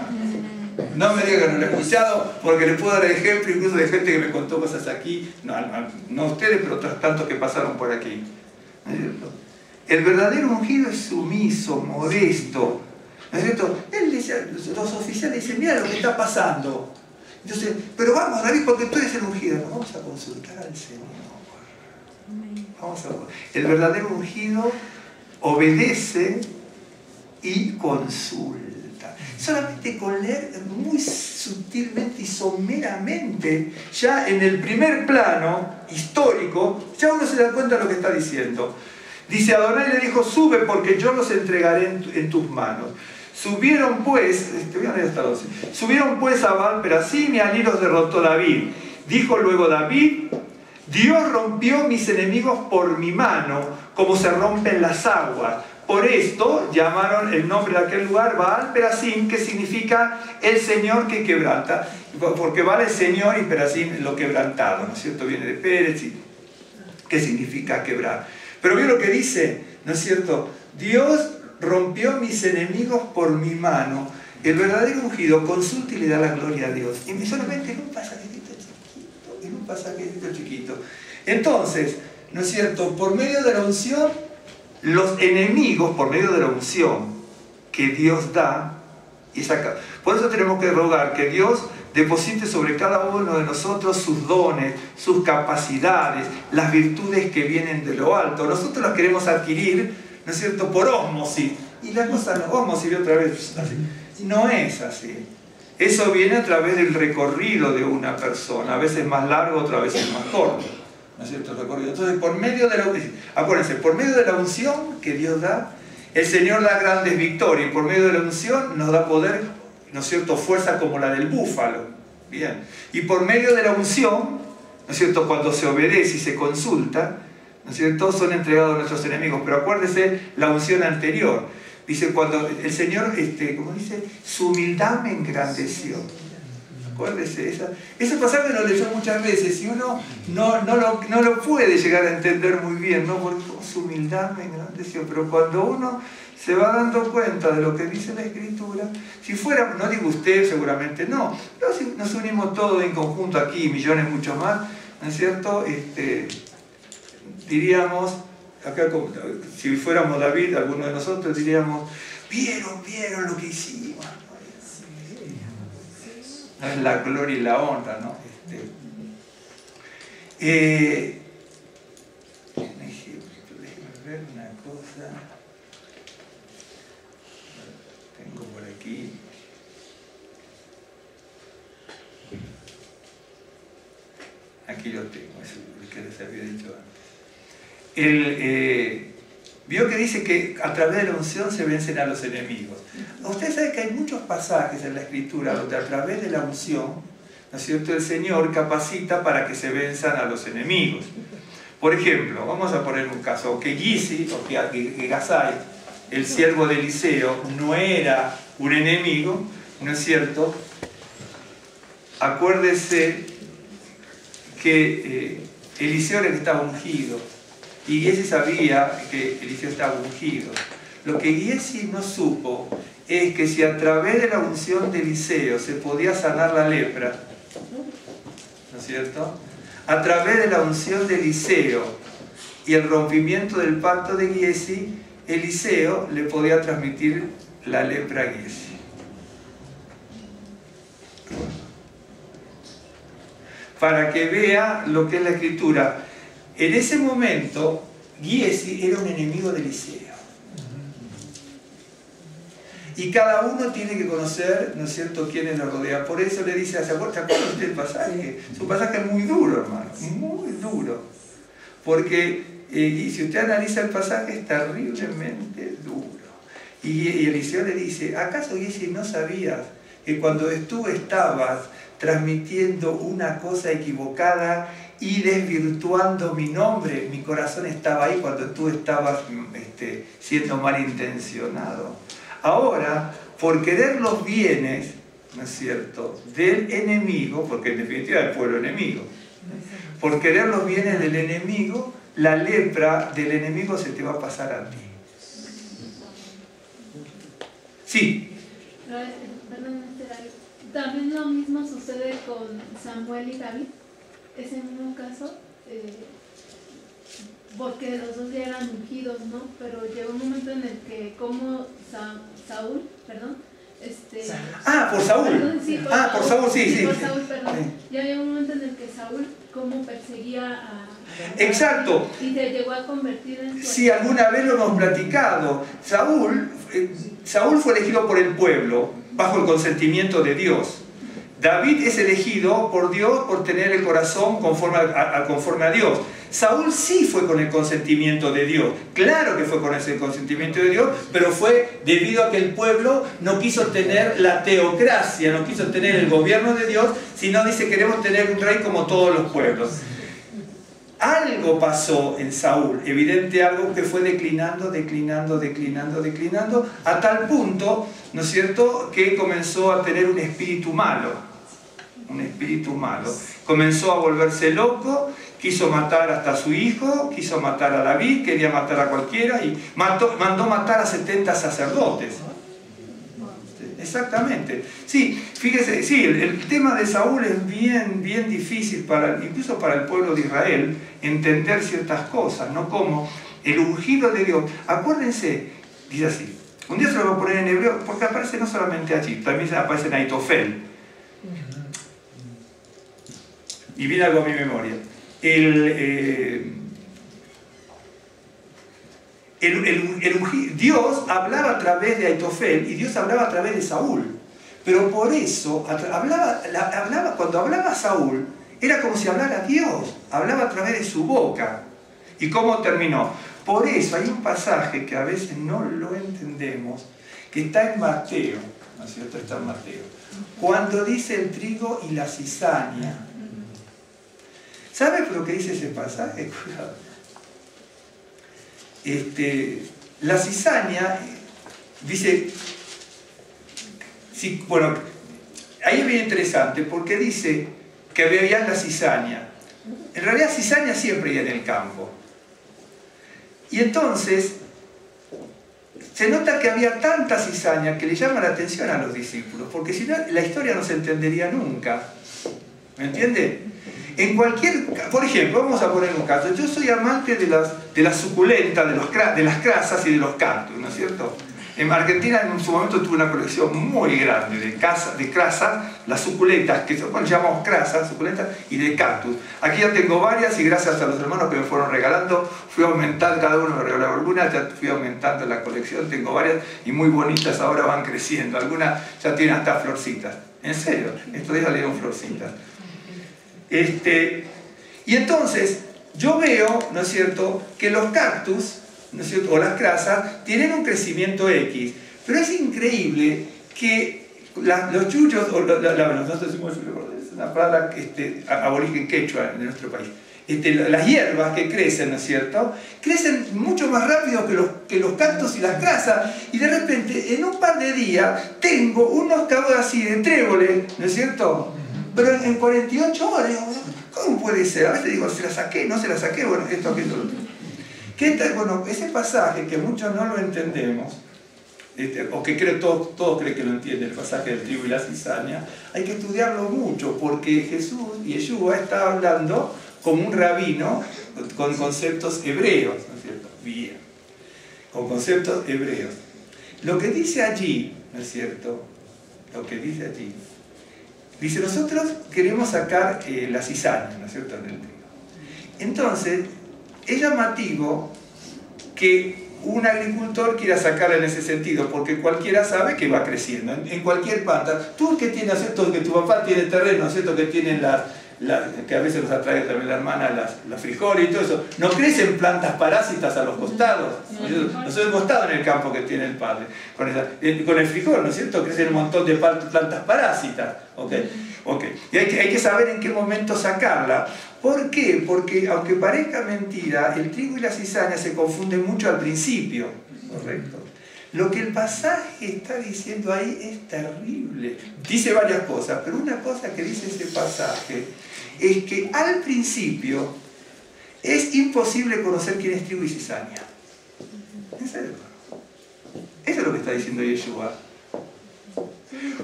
No me diga que no lo he escuchado, porque le puedo dar ejemplo incluso de gente que me contó cosas aquí. No ustedes, pero otros tantos que pasaron por aquí. ¿No es cierto? El verdadero ungido es sumiso, modesto. ¿No es cierto? Él dice, los oficiales dicen: mira lo que está pasando. Entonces, pero vamos, David, porque tú eres el ungido. Nos vamos a consultar al Señor. El verdadero ungido obedece y consulta. Solamente con leer muy sutilmente y someramente, ya en el primer plano histórico, ya uno se da cuenta de lo que está diciendo. Dice: Adonai le dijo: sube, porque yo los entregaré en tus manos. Subieron pues, voy a leer hasta 12. Subieron pues a Baal Perasim, y allí los derrotó David. Dijo luego David: Dios rompió mis enemigos por mi mano, como se rompen las aguas. Por esto llamaron el nombre de aquel lugar Baal Perasim, que significa el Señor que quebranta. Porque Baal es Señor y Perasim lo quebrantado, ¿no es cierto? Viene de Pérez, que significa quebrar. Pero ve lo que dice, ¿no es cierto? Dios rompió mis enemigos por mi mano. El verdadero ungido consulta y le da la gloria a Dios. Y solamente en un pasajito chiquito. Entonces, ¿no es cierto? Por medio de la unción, los enemigos, por medio de la unción que Dios da, y saca. Por eso tenemos que rogar que Dios deposite sobre cada uno de nosotros sus dones, sus capacidades, las virtudes que vienen de lo alto. Nosotros las queremos adquirir, ¿no es cierto?, por ósmosis. Y la cosa no, ósmosis y otra vez, no es así. Eso viene a través del recorrido de una persona, a veces más largo, otras veces más corto, ¿no es cierto? El recorrido. Entonces, por medio de la, acuérdense, por medio de la unción que Dios da, el Señor da grandes victorias, y por medio de la unción nos da poder, ¿no es cierto?, fuerza como la del búfalo. Bien. Y por medio de la unción, ¿no es cierto?, cuando se obedece y se consulta, ¿no es cierto?, son entregados a nuestros enemigos. Pero acuérdese la unción anterior. Dice, cuando el Señor, como dice, su humildad me engrandeció. Acuérdese, ese pasaje lo leyó muchas veces y uno no lo puede llegar a entender muy bien, ¿no? Porque su humildad me engrandeció. Pero cuando uno se va dando cuenta de lo que dice la Escritura, si fuera, no digo usted, seguramente no, pero si nos unimos todos en conjunto aquí, millones mucho más, ¿no es cierto? Diríamos, acá, si fuéramos David, alguno de nosotros diríamos: vieron lo que hicimos. No es la gloria y la honra, ¿no? Déjenme ver una cosa. Tengo por aquí. Aquí lo tengo, es el que les había dicho antes. Vio que dice que a través de la unción se vencen a los enemigos. Usted sabe que hay muchos pasajes en la Escritura donde a través de la unción, ¿no es cierto?, el Señor capacita para que se venzan a los enemigos. Por ejemplo, vamos a poner un caso, que Gizi, o que Gazai, el siervo de Eliseo, no era un enemigo, ¿no es cierto? Acuérdese que Eliseo era el que estaba ungido. Y ese sabía que Eliseo estaba ungido. lo que Giesi no supo es que si a través de la unción de Eliseo se podía sanar la lepra, ¿no es cierto? A través de la unción de Eliseo y el rompimiento del pacto de Giesi, Eliseo le podía transmitir la lepra a Giesi. Para que vea lo que es la escritura. En ese momento, Giesi era un enemigo de Eliseo. Y cada uno tiene que conocer, ¿no es cierto?, quiénes lo rodean. Por eso le dice, ¿se acuerda usted del pasaje? Es un pasaje muy duro, hermano, muy duro. Porque, y si usted analiza el pasaje, es terriblemente duro. Y Eliseo le dice, ¿acaso, Giesi, no sabías que cuando tú estabas transmitiendo una cosa equivocada y desvirtuando mi nombre, mi corazón estaba ahí cuando tú estabas siendo malintencionado? Ahora, por querer los bienes, ¿no es cierto?, del enemigo, porque en definitiva es el pueblo enemigo, por querer los bienes del enemigo, la lepra del enemigo se te va a pasar a ti. Sí. Perdón, también lo mismo sucede con Samuel y David, ese mismo caso, porque los dos ya eran ungidos, ¿no? Pero llegó un momento en el que como Saúl, perdón, por Saúl. Perdón, sí, por Saúl, sí. Por Saúl, perdón. Sí. Ya llegó un momento en el que Saúl como perseguía a Exacto. Y se llegó a convertir en su... Sí, alguna vez lo hemos platicado. Saúl fue elegido por el pueblo, bajo el consentimiento de Dios. David es elegido por Dios por tener el corazón conforme a Dios. Saúl sí fue con el consentimiento de Dios. Claro que fue con ese consentimiento de Dios, pero fue debido a que el pueblo no quiso tener la teocracia, no quiso tener el gobierno de Dios, sino dice, queremos tener un rey como todos los pueblos. Algo pasó en Saúl, evidente algo que fue declinando, a tal punto, ¿no es cierto?, que comenzó a tener un espíritu malo. Comenzó a volverse loco, quiso matar hasta a su hijo, quiso matar a David, quería matar a cualquiera y mandó matar a 70 sacerdotes. Exactamente. Sí, fíjese, sí, el tema de Saúl es bien difícil, incluso para el pueblo de Israel, entender ciertas cosas, ¿no? Como el ungido de Dios. Acuérdense, dice así, un día se lo voy a poner en hebreo, porque aparece no solamente allí, también aparece en Aitofel. Y viene algo a mi memoria. Dios hablaba a través de Aitofel y Dios hablaba a través de Saúl. Pero por eso, cuando hablaba Saúl, era como si hablara Dios, hablaba a través de su boca. ¿Y cómo terminó? Por eso hay un pasaje que a veces no lo entendemos, que está en Mateo, ¿no es cierto? Está en Mateo. Cuando dice el trigo y la cizaña. ¿Sabe por lo que dice ese pasaje? Cuidado. La cizaña, dice, sí, bueno, ahí es bien interesante porque dice que veían la cizaña. En realidad cizaña siempre hay en el campo. Y entonces se nota que había tanta cizaña que le llama la atención a los discípulos, porque si no la historia no se entendería nunca. ¿Me entiende? Por ejemplo, vamos a poner un caso. Yo soy amante de las suculentas, de las crasas y de los cactus, ¿no es cierto? En Argentina en su momento tuve una colección muy grande de crasas, las suculentas, que llamamos crasas, suculentas, y de cactus. Aquí ya tengo varias y gracias a los hermanos que me fueron regalando, fui aumentando, cada uno me regaló algunas, ya fui aumentando la colección, tengo varias y muy bonitas, ahora van creciendo. Algunas ya tienen hasta florcitas. En serio, estos días salieron florcitas. Y entonces yo veo, ¿no es cierto?, que los cactus, ¿no es cierto?, o las crasas tienen un crecimiento X, pero es increíble que los chullos, nosotros decimos, es una palabra aborigen quechua en nuestro país, las hierbas que crecen, ¿no es cierto?, crecen mucho más rápido que los cactus y las crasas, y de repente en un par de días tengo unos cabos así de tréboles, ¿no es cierto?, pero en 48 horas, ¿cómo puede ser? A veces digo, ¿se la saqué? ¿No se la saqué? Bueno, esto, aquello, lo otro. Bueno, ese pasaje que muchos no lo entendemos, o que creo todos creen que lo entienden, el pasaje del trigo y la cizaña, hay que estudiarlo mucho, porque Yeshua está hablando como un rabino con conceptos hebreos, ¿no es cierto? Bien, con conceptos hebreos. Lo que dice allí, ¿no es cierto? Lo que dice allí, dice, nosotros queremos sacar la cizaña, ¿no es cierto?, del trigo. Entonces, es llamativo que un agricultor quiera sacarla en ese sentido, porque cualquiera sabe que va creciendo. En cualquier planta, tú que tienes, ¿cierto?, que tu papá tiene terreno, ¿cierto?, que tienen que a veces nos atrae también la hermana, las frijoles y todo eso, no crecen plantas parásitas a los costados. No soy el costado en el campo que tiene el padre. Con el frijol, ¿no es cierto?, crecen un montón de plantas parásitas. ¿Okay? Y hay que saber en qué momento sacarla. ¿Por qué? Porque aunque parezca mentira, el trigo y la cizaña se confunden mucho al principio. ¿Correcto? Lo que el pasaje está diciendo ahí es terrible. Dice varias cosas, pero una cosa que dice ese pasaje es que al principio es imposible conocer quién es trigo y cizaña. ¿En serio? Eso es lo que está diciendo Yeshua.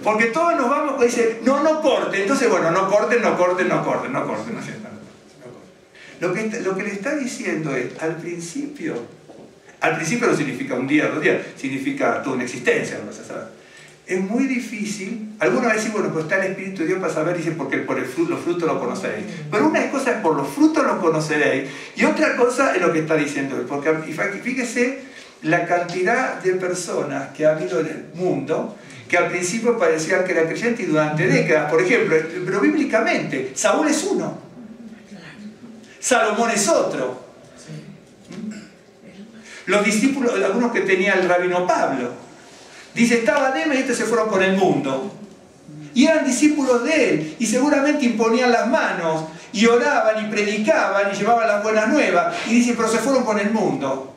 Porque todos nos vamos, dice, no corten. Entonces, bueno, no corten. Lo que le está diciendo es, al principio no significa un día, 2 días, significa toda una existencia, ¿no? Es muy difícil. Alguna vez sí, bueno, pues está el Espíritu de Dios para saber, dice, porque por los frutos lo conoceréis. Pero una cosa es por los frutos lo conoceréis, y otra cosa es lo que está diciendo él. Porque fíjese la cantidad de personas que ha habido en el mundo, que al principio parecían que eran creyentes y durante décadas, por ejemplo, pero bíblicamente, Saúl es uno, Salomón es otro. Los discípulos, algunos que tenía el rabino Pablo, dice, estaba Demas y estos se fueron por el mundo. Y eran discípulos de él, y seguramente imponían las manos, y oraban, y predicaban, y llevaban las buenas nuevas. Y dice, pero se fueron con el mundo.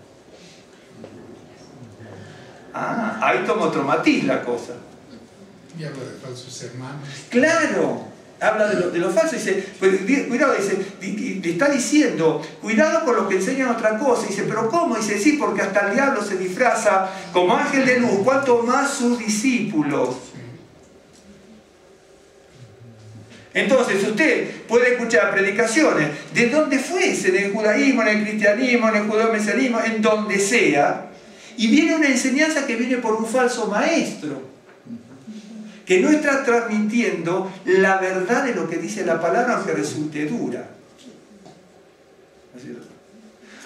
Ah, ahí toma otro matiz la cosa. Y habla de falsos hermanos. Claro, habla de lo falso. Dice, pues, cuidado, le está diciendo, cuidado con lo que enseñan otra cosa. Dice, pero ¿cómo? Dice, sí, porque hasta el diablo se disfraza como ángel de luz, cuanto más sus discípulos. Entonces usted puede escuchar predicaciones de donde fuese, en el judaísmo, en el cristianismo, en el judeo-mesianismo, en donde sea, y viene una enseñanza que viene por un falso maestro, que no está transmitiendo la verdad de lo que dice la palabra, aunque resulte dura.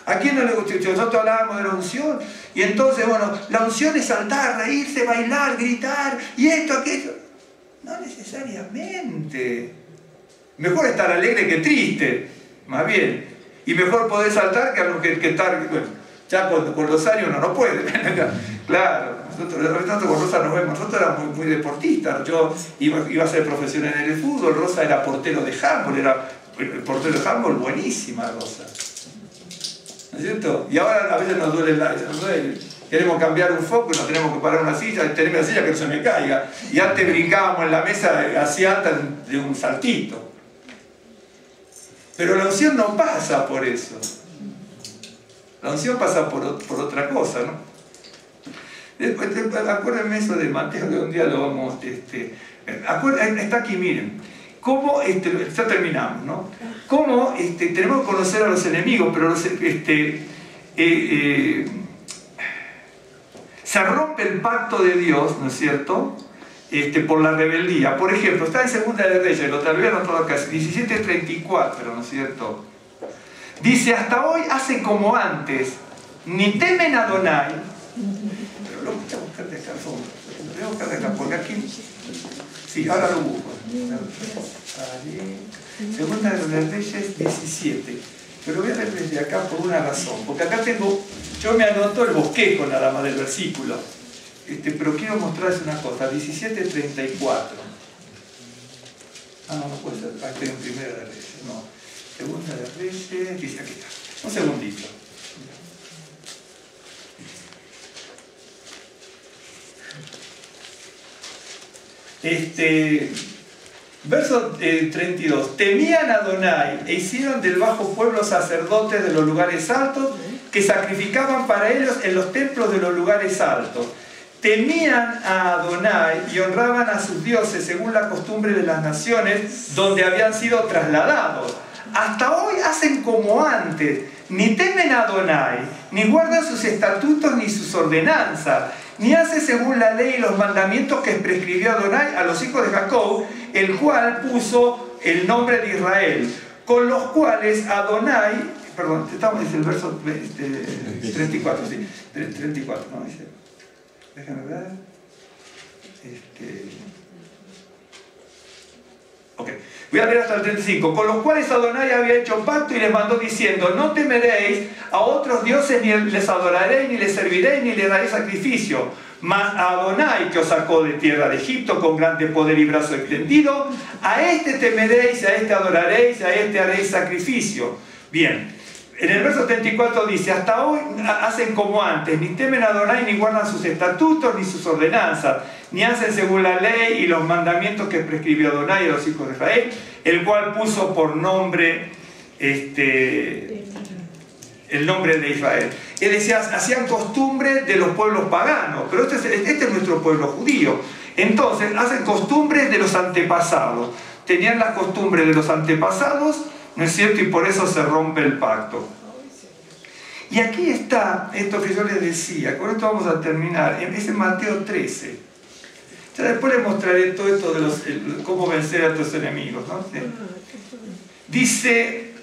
¿A quién no le gusta? Nosotros hablábamos de la unción, y entonces, bueno, la unción es saltar, reírse, bailar, gritar, y esto, aquello. No necesariamente. Mejor estar alegre que triste, más bien. Y mejor poder saltar que estar... Bueno, ya con los años uno no puede. Claro, nosotros con Rosa nos vemos. Nosotros éramos muy deportistas. Yo iba a hacer profesional en el fútbol. Rosa era portero de handball. Era el portero de handball, buenísima Rosa. ¿No es cierto? Y ahora a veces nos duele queremos cambiar un foco y nos tenemos que parar una silla, tenerme la silla que no se me caiga. Y antes brincábamos en la mesa así alta de un saltito. Pero la unción no pasa por eso. La unción pasa por otra cosa, ¿no? Después, acuérdenme eso de Mateo, que un día lo vamos... está aquí, miren. Cómo, ya terminamos, ¿no? Cómo tenemos que conocer a los enemigos, pero se rompe el pacto de Dios, ¿no es cierto?, por la rebeldía. Por ejemplo, está en Segunda de Reyes, lo terminaron todo acá, 17:34, ¿no es cierto? Dice, hasta hoy hacen como antes, ni temen a Adonai. Pero lo voy a buscar de acá, lo voy a buscar de acá, porque aquí... Sí, ahora lo busco. Segunda de Reyes 17. Pero voy a leer desde acá por una razón, porque acá tengo... Yo me anoto el bosquejo nada más del versículo, pero quiero mostrarles una cosa, 17:34. Ah, no puede ser, aquí en Primera de Reyes, no. Segunda de Reyes, dice aquí está. Un segundito. Verso 32. Temían a Adonai e hicieron del bajo pueblo sacerdotes de los lugares altos que sacrificaban para ellos en los templos de los lugares altos. Temían a Adonai y honraban a sus dioses según la costumbre de las naciones donde habían sido trasladados. Hasta hoy hacen como antes, ni temen a Adonai, ni guardan sus estatutos ni sus ordenanzas, ni hace según la ley y los mandamientos que prescribió Adonai a los hijos de Jacob, el cual puso el nombre de Israel, con los cuales Adonai, perdón, estamos en el verso 34, sí, 34, no, dice, déjame ver, ok, voy a leer hasta el 35. Con los cuales Adonai había hecho pacto y les mandó diciendo: no temeréis a otros dioses, ni les adoraréis, ni les serviréis, ni les daréis sacrificio. Mas a Adonai, que os sacó de tierra de Egipto con grande poder y brazo extendido, a este temeréis, a este adoraréis, a este haréis sacrificio. Bien, en el verso 34 dice: hasta hoy hacen como antes, ni temen a Adonai, ni guardan sus estatutos, ni sus ordenanzas, ni hacen según la ley y los mandamientos que prescribió Adonai a los hijos de Israel, el cual puso por nombre el nombre de Israel. Es decir, hacían costumbres de los pueblos paganos, pero este es nuestro pueblo judío. Entonces, hacen costumbres de los antepasados. Tenían las costumbres de los antepasados, ¿no es cierto? Y por eso se rompe el pacto. Y aquí está esto que yo les decía, con esto vamos a terminar, es en Mateo 13. Ya después les mostraré todo esto de cómo vencer a tus enemigos, ¿no? Dice,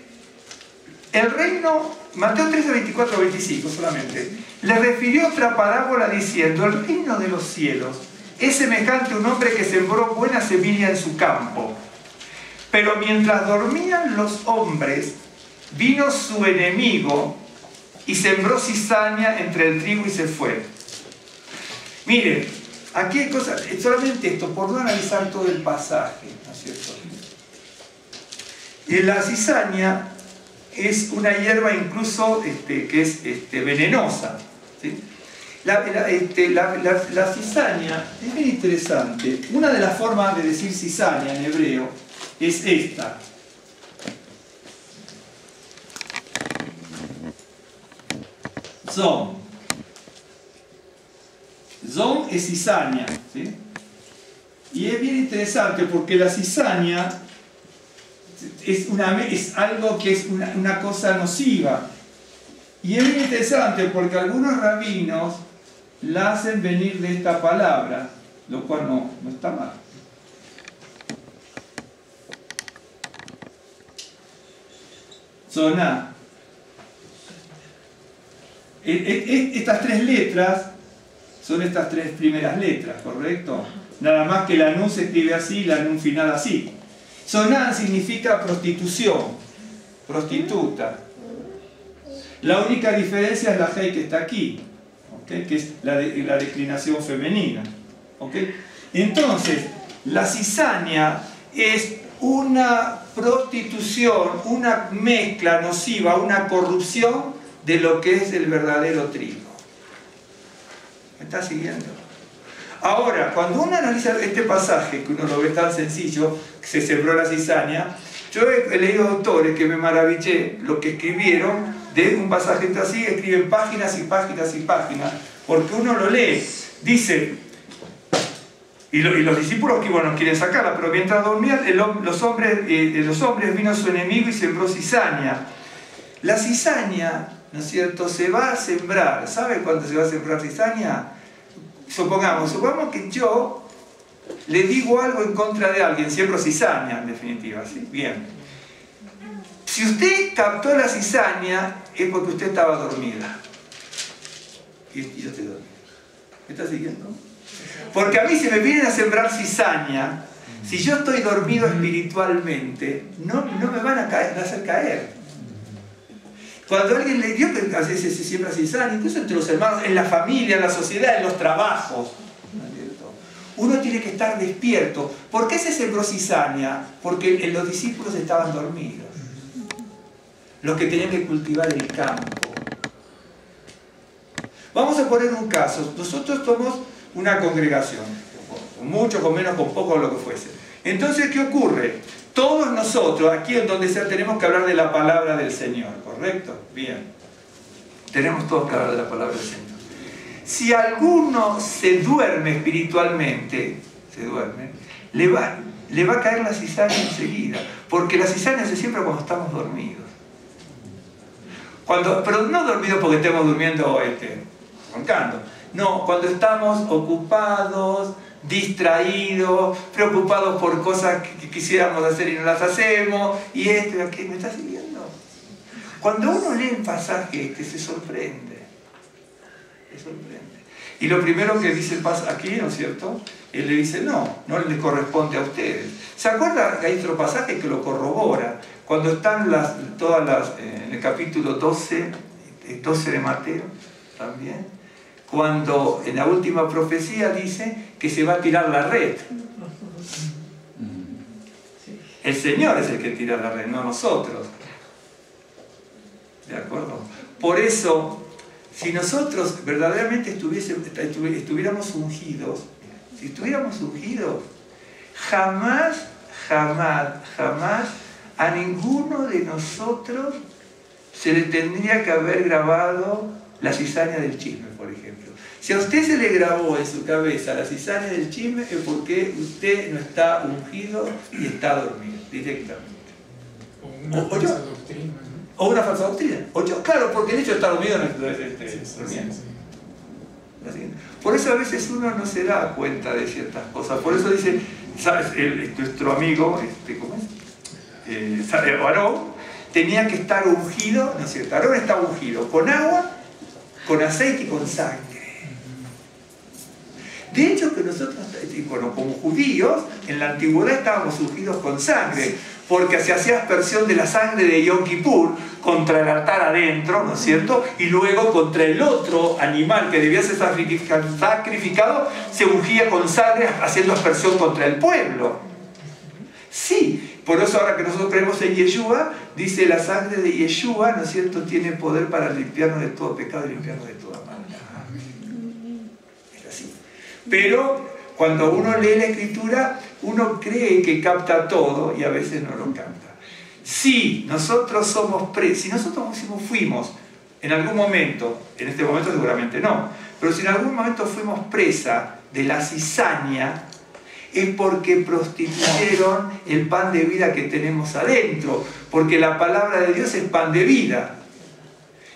el reino, Mateo 13, 24, 25 solamente, le refirió otra parábola diciendo: el reino de los cielos es semejante a un hombre que sembró buena semilla en su campo. Pero mientras dormían los hombres, vino su enemigo y sembró cizaña entre el trigo y se fue. Miren, aquí hay cosas, solamente esto, por no analizar todo el pasaje, ¿no es cierto? Y la cizaña es una hierba incluso que es venenosa, ¿sí? La cizaña es bien interesante. Una de las formas de decir cizaña en hebreo es esta. Zon. Zon es cizaña, ¿sí? Y es bien interesante porque la cizaña es algo que es una cosa nociva. Y es bien interesante porque algunos rabinos la hacen venir de esta palabra, lo cual no está mal. Zoná. Estas tres letras son estas tres primeras letras, ¿correcto? Nada más que la nun se escribe así y la nun final así. Zoná significa prostitución, prostituta. La única diferencia es la Hei que está aquí, ¿okay? Que es la declinación femenina, ¿okay? Entonces, la cizaña es una prostitución, una mezcla nociva, una corrupción de lo que es el verdadero trigo. ¿Me está siguiendo? Ahora, cuando uno analiza este pasaje, que uno lo ve tan sencillo, que se sembró la cizaña, yo he leído autores que me maravillé lo que escribieron de un pasaje así, escriben páginas y páginas y páginas, porque uno lo lee, dice, y los discípulos que bueno quieren sacarla, pero mientras dormían los hombres vino su enemigo y sembró cizaña. La cizaña, ¿no es cierto?, se va a sembrar. ¿Sabe cuándo se va a sembrar cizaña? Supongamos que yo le digo algo en contra de alguien, siembro cizaña, en definitiva, ¿sí? Bien. Si usted captó la cizaña, es porque usted estaba dormida. Y yo estoy dormido. ¿Me está siguiendo? Porque a mí si me vienen a sembrar cizaña, si yo estoy dormido espiritualmente, no me van a hacer caer. Cuando alguien le dio, que a veces se siembra cizaña, incluso entre los hermanos, en la familia, en la sociedad, en los trabajos, uno tiene que estar despierto. ¿Por qué se sembró cizaña? Porque los discípulos estaban dormidos. Los que tenían que cultivar el campo. Vamos a poner un caso. Nosotros somos una congregación, con mucho, con menos, con poco, lo que fuese. Entonces, ¿qué ocurre? Todos nosotros, aquí en donde sea, tenemos que hablar de la palabra del Señor, ¿correcto? Bien. Tenemos todos que hablar de la palabra del Señor. Si alguno se duerme espiritualmente, le va a caer la cizaña enseguida, porque la cizaña se siembra cuando estamos dormidos. Pero no dormidos porque estemos durmiendo roncando. No, cuando estamos ocupados, distraídos, preocupados por cosas que quisiéramos hacer y no las hacemos, y esto y aquello, ¿me está siguiendo? Cuando uno lee el pasaje se sorprende. Se sorprende. Y lo primero que dice el pasaje aquí, ¿no es cierto? Él le dice, no le corresponde a ustedes. ¿Se acuerda que hay otro pasaje que lo corrobora? Cuando están en el capítulo 12 de Mateo, también, cuando en la última profecía dice que se va a tirar la red. El Señor es el que tira la red, no nosotros. ¿De acuerdo? Por eso, si nosotros verdaderamente estuviéramos ungidos, jamás a ninguno de nosotros se le tendría que haber grabado la cizaña del chisme, por ejemplo. Si a usted se le grabó en su cabeza la cizaña del chisme, es porque usted no está ungido y está dormido, directamente. O una falsa doctrina, ¿no? O una falsa doctrina. Claro, porque el hecho de estar dormido no es durmiendo. Por eso a veces uno no se da cuenta de ciertas cosas. Por eso dice, ¿sabes? Nuestro amigo, ¿cómo es? Aarón, tenía que estar ungido, ¿no es cierto? Aarón está ungido con agua, con aceite y con sangre. De hecho que nosotros, como judíos, en la antigüedad estábamos ungidos con sangre, porque se hacía aspersión de la sangre de Yom Kippur contra el altar adentro, ¿no es cierto? Y luego contra el otro animal que debía ser sacrificado, se ungía con sangre haciendo aspersión contra el pueblo. Sí, por eso ahora que nosotros creemos en Yeshua, dice la sangre de Yeshua, ¿no es cierto?, tiene poder para limpiarnos de todo pecado y limpiarnos de toda maldad. Es así. Pero cuando uno lee la Escritura, uno cree que capta todo y a veces no lo capta. Si nosotros fuimos en algún momento, en este momento seguramente no, pero si en algún momento fuimos presa de la cizaña, es porque prostituyeron el pan de vida que tenemos adentro, porque la palabra de Dios es pan de vida.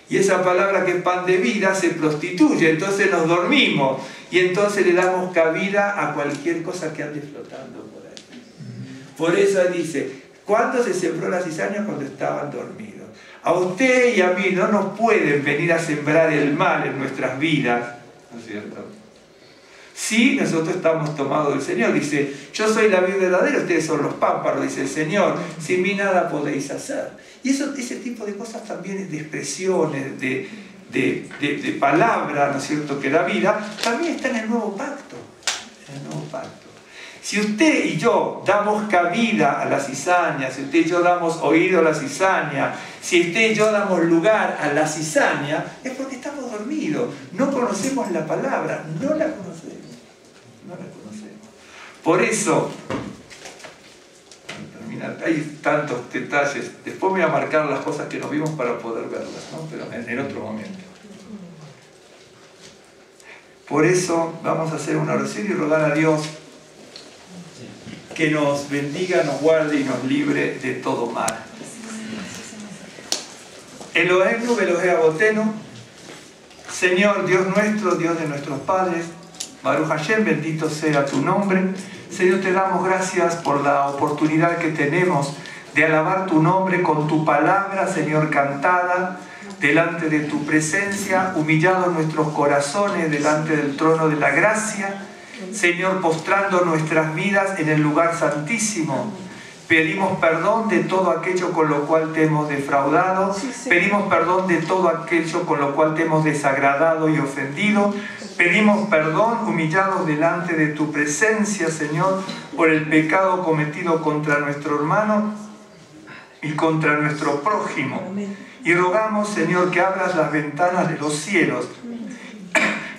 Y esa palabra que es pan de vida se prostituye, entonces nos dormimos y entonces le damos cabida a cualquier cosa que ande flotando por ahí. Por eso dice, ¿cuándo se sembró la cizaña? Cuando estaban dormidos. A usted y a mí no nos pueden venir a sembrar el mal en nuestras vidas, ¿no es cierto? Si nosotros estamos tomados del Señor, dice, yo soy la vid verdadera, ustedes son los pámpanos, dice el Señor, sin mí nada podéis hacer. Y ese tipo de cosas también, de expresiones, de palabras, ¿no es cierto?, que da vida, también está en el nuevo pacto. Si usted y yo damos cabida a la cizaña, si usted y yo damos oído a la cizaña, si usted y yo damos lugar a la cizaña, es porque estamos dormidos, no conocemos la palabra, no la conocemos. Por eso, hay tantos detalles, después me voy a marcar las cosas que nos vimos para poder verlas, ¿no? Pero en otro momento. Por eso vamos a hacer una oración y rogar a Dios que nos bendiga, nos guarde y nos libre de todo mal. Elohenu, Elohea Botenu, Señor Dios nuestro, Dios de nuestros padres, Baruch Hashem, bendito sea tu nombre. Señor, te damos gracias por la oportunidad que tenemos de alabar tu nombre con tu palabra, Señor, cantada, delante de tu presencia, humillados nuestros corazones delante del trono de la gracia, Señor, postrando nuestras vidas en el lugar santísimo. Pedimos perdón de todo aquello con lo cual te hemos defraudado, pedimos perdón de todo aquello con lo cual te hemos desagradado y ofendido, pedimos perdón humillados delante de tu presencia, Señor, por el pecado cometido contra nuestro hermano y contra nuestro prójimo. Y rogamos, Señor, que abras las ventanas de los cielos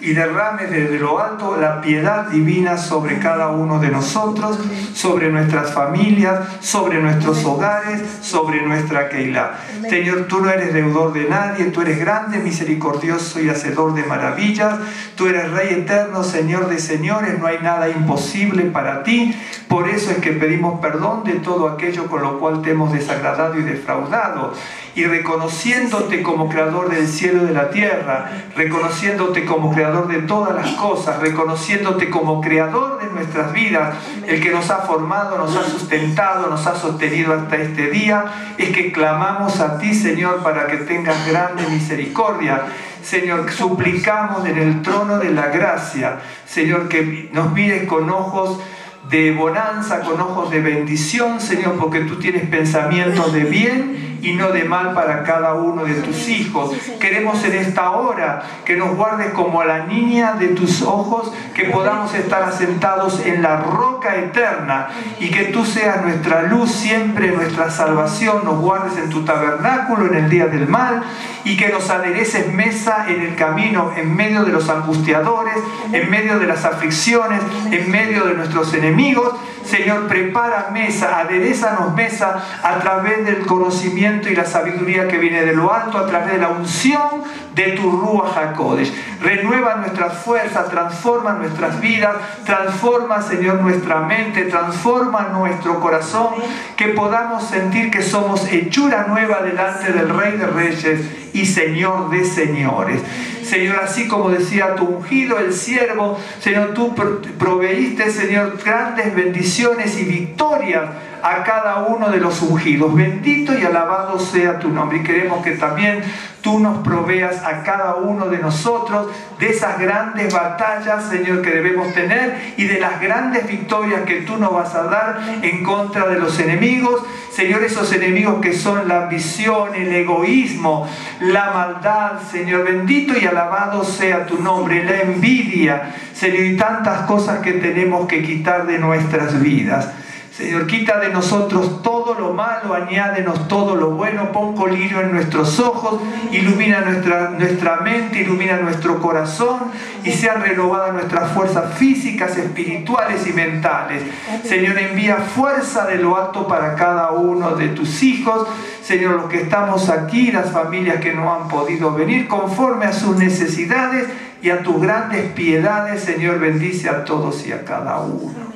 y derrame desde lo alto la piedad divina sobre cada uno de nosotros, sobre nuestras familias, sobre nuestros hogares, sobre nuestra Keilah. Señor, tú no eres deudor de nadie, tú eres grande, misericordioso y hacedor de maravillas, tú eres Rey eterno, Señor de señores, no hay nada imposible para ti. Por eso es que pedimos perdón de todo aquello con lo cual te hemos desagradado y defraudado, y reconociéndote como creador del cielo y de la tierra, reconociéndote como creador de todas las cosas, reconociéndote como creador de nuestras vidas, el que nos ha formado, nos ha sustentado, nos ha sostenido hasta este día, es que clamamos a ti, Señor, para que tengas grande misericordia. Señor, suplicamos en el trono de la gracia, Señor, que nos mires con ojos de bonanza, con ojos de bendición, Señor, porque tú tienes pensamientos de bien y no de mal para cada uno de tus hijos. Queremos en esta hora que nos guardes como a la niña de tus ojos, que podamos estar asentados en la roca eterna y que tú seas nuestra luz siempre, nuestra salvación. Nos guardes en tu tabernáculo en el día del mal y que nos adereces mesa en el camino, en medio de los angustiadores, en medio de las aflicciones, en medio de nuestros enemigos. Señor, prepara mesa, aderézanos mesa a través del conocimiento y la sabiduría que viene de lo alto, a través de la unción de tu Ruach HaKodesh. Renueva nuestras fuerzas, transforma nuestras vidas, transforma, Señor, nuestra mente, transforma nuestro corazón, que podamos sentir que somos hechura nueva delante del Rey de Reyes y Señor de señores. Señor, así como decía tu ungido, el siervo, Señor, tú proveíste, Señor, grandes bendiciones y victorias a cada uno de los ungidos. Bendito y alabado sea tu nombre. Y queremos que también tú nos proveas a cada uno de nosotros de esas grandes batallas, Señor, que debemos tener, y de las grandes victorias que tú nos vas a dar en contra de los enemigos. Señor, esos enemigos que son la ambición, el egoísmo, la maldad, Señor, bendito y alabado sea tu nombre, la envidia, Señor, y tantas cosas que tenemos que quitar de nuestras vidas. Señor, quita de nosotros todo lo malo, añádenos todo lo bueno, pon colirio en nuestros ojos, ilumina nuestra mente, ilumina nuestro corazón y sean renovadas nuestras fuerzas físicas, espirituales y mentales. Señor, envía fuerza de lo alto para cada uno de tus hijos. Señor, los que estamos aquí, las familias que no han podido venir, conforme a sus necesidades y a tus grandes piedades, Señor, bendice a todos y a cada uno.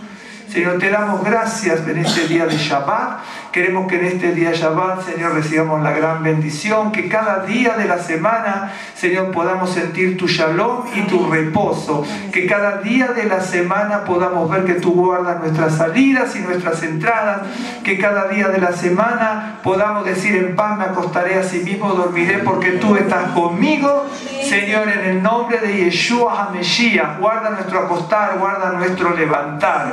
Señor, te damos gracias en este día de Shabbat. Queremos que en este día de Shabbat, Señor, recibamos la gran bendición, que cada día de la semana, Señor, podamos sentir tu shalom y tu reposo, que cada día de la semana podamos ver que tú guardas nuestras salidas y nuestras entradas, que cada día de la semana podamos decir: en paz me acostaré, asimismo dormiré, porque tú estás conmigo. Señor, en el nombre de Yeshua HaMashiach, guarda nuestro acostar, guarda nuestro levantar.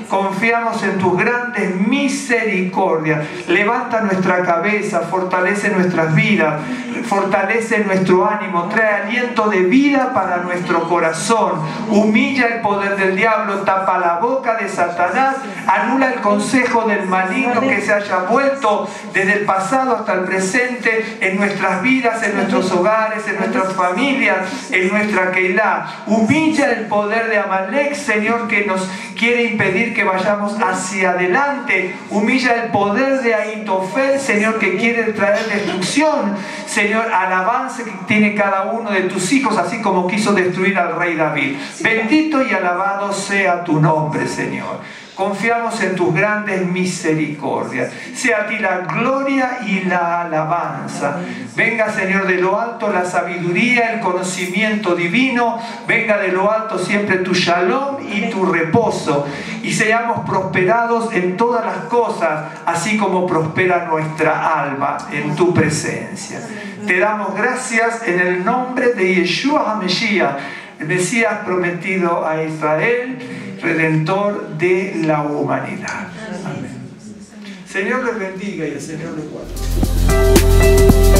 Confiamos en tus grandes misericordias. Levanta nuestra cabeza, fortalece nuestras vidas, fortalece nuestro ánimo, trae aliento de vida para nuestro corazón, humilla el poder del diablo, tapa la boca de Satanás, anula el consejo del maligno que se haya vuelto desde el pasado hasta el presente en nuestras vidas, en nuestros hogares, en nuestras familias, en nuestra Keilah. Humilla el poder de Amalek, Señor, que nos quiere impedir que vayamos hacia adelante. Humilla el poder de Ahitofel, Señor, que quiere traer destrucción. Señor, al avance que tiene cada uno de tus hijos, así como quiso destruir al rey David. Bendito y alabado sea tu nombre, Señor. Confiamos en tus grandes misericordias. Sea a ti la gloria y la alabanza. Venga, Señor, de lo alto la sabiduría, el conocimiento divino. Venga de lo alto siempre tu shalom y tu reposo. Y seamos prosperados en todas las cosas, así como prospera nuestra alma en tu presencia. Te damos gracias en el nombre de Yeshua HaMashiach, el Mesías prometido a Israel, Redentor de la humanidad. Amén. Señor les bendiga y el Señor les guarde.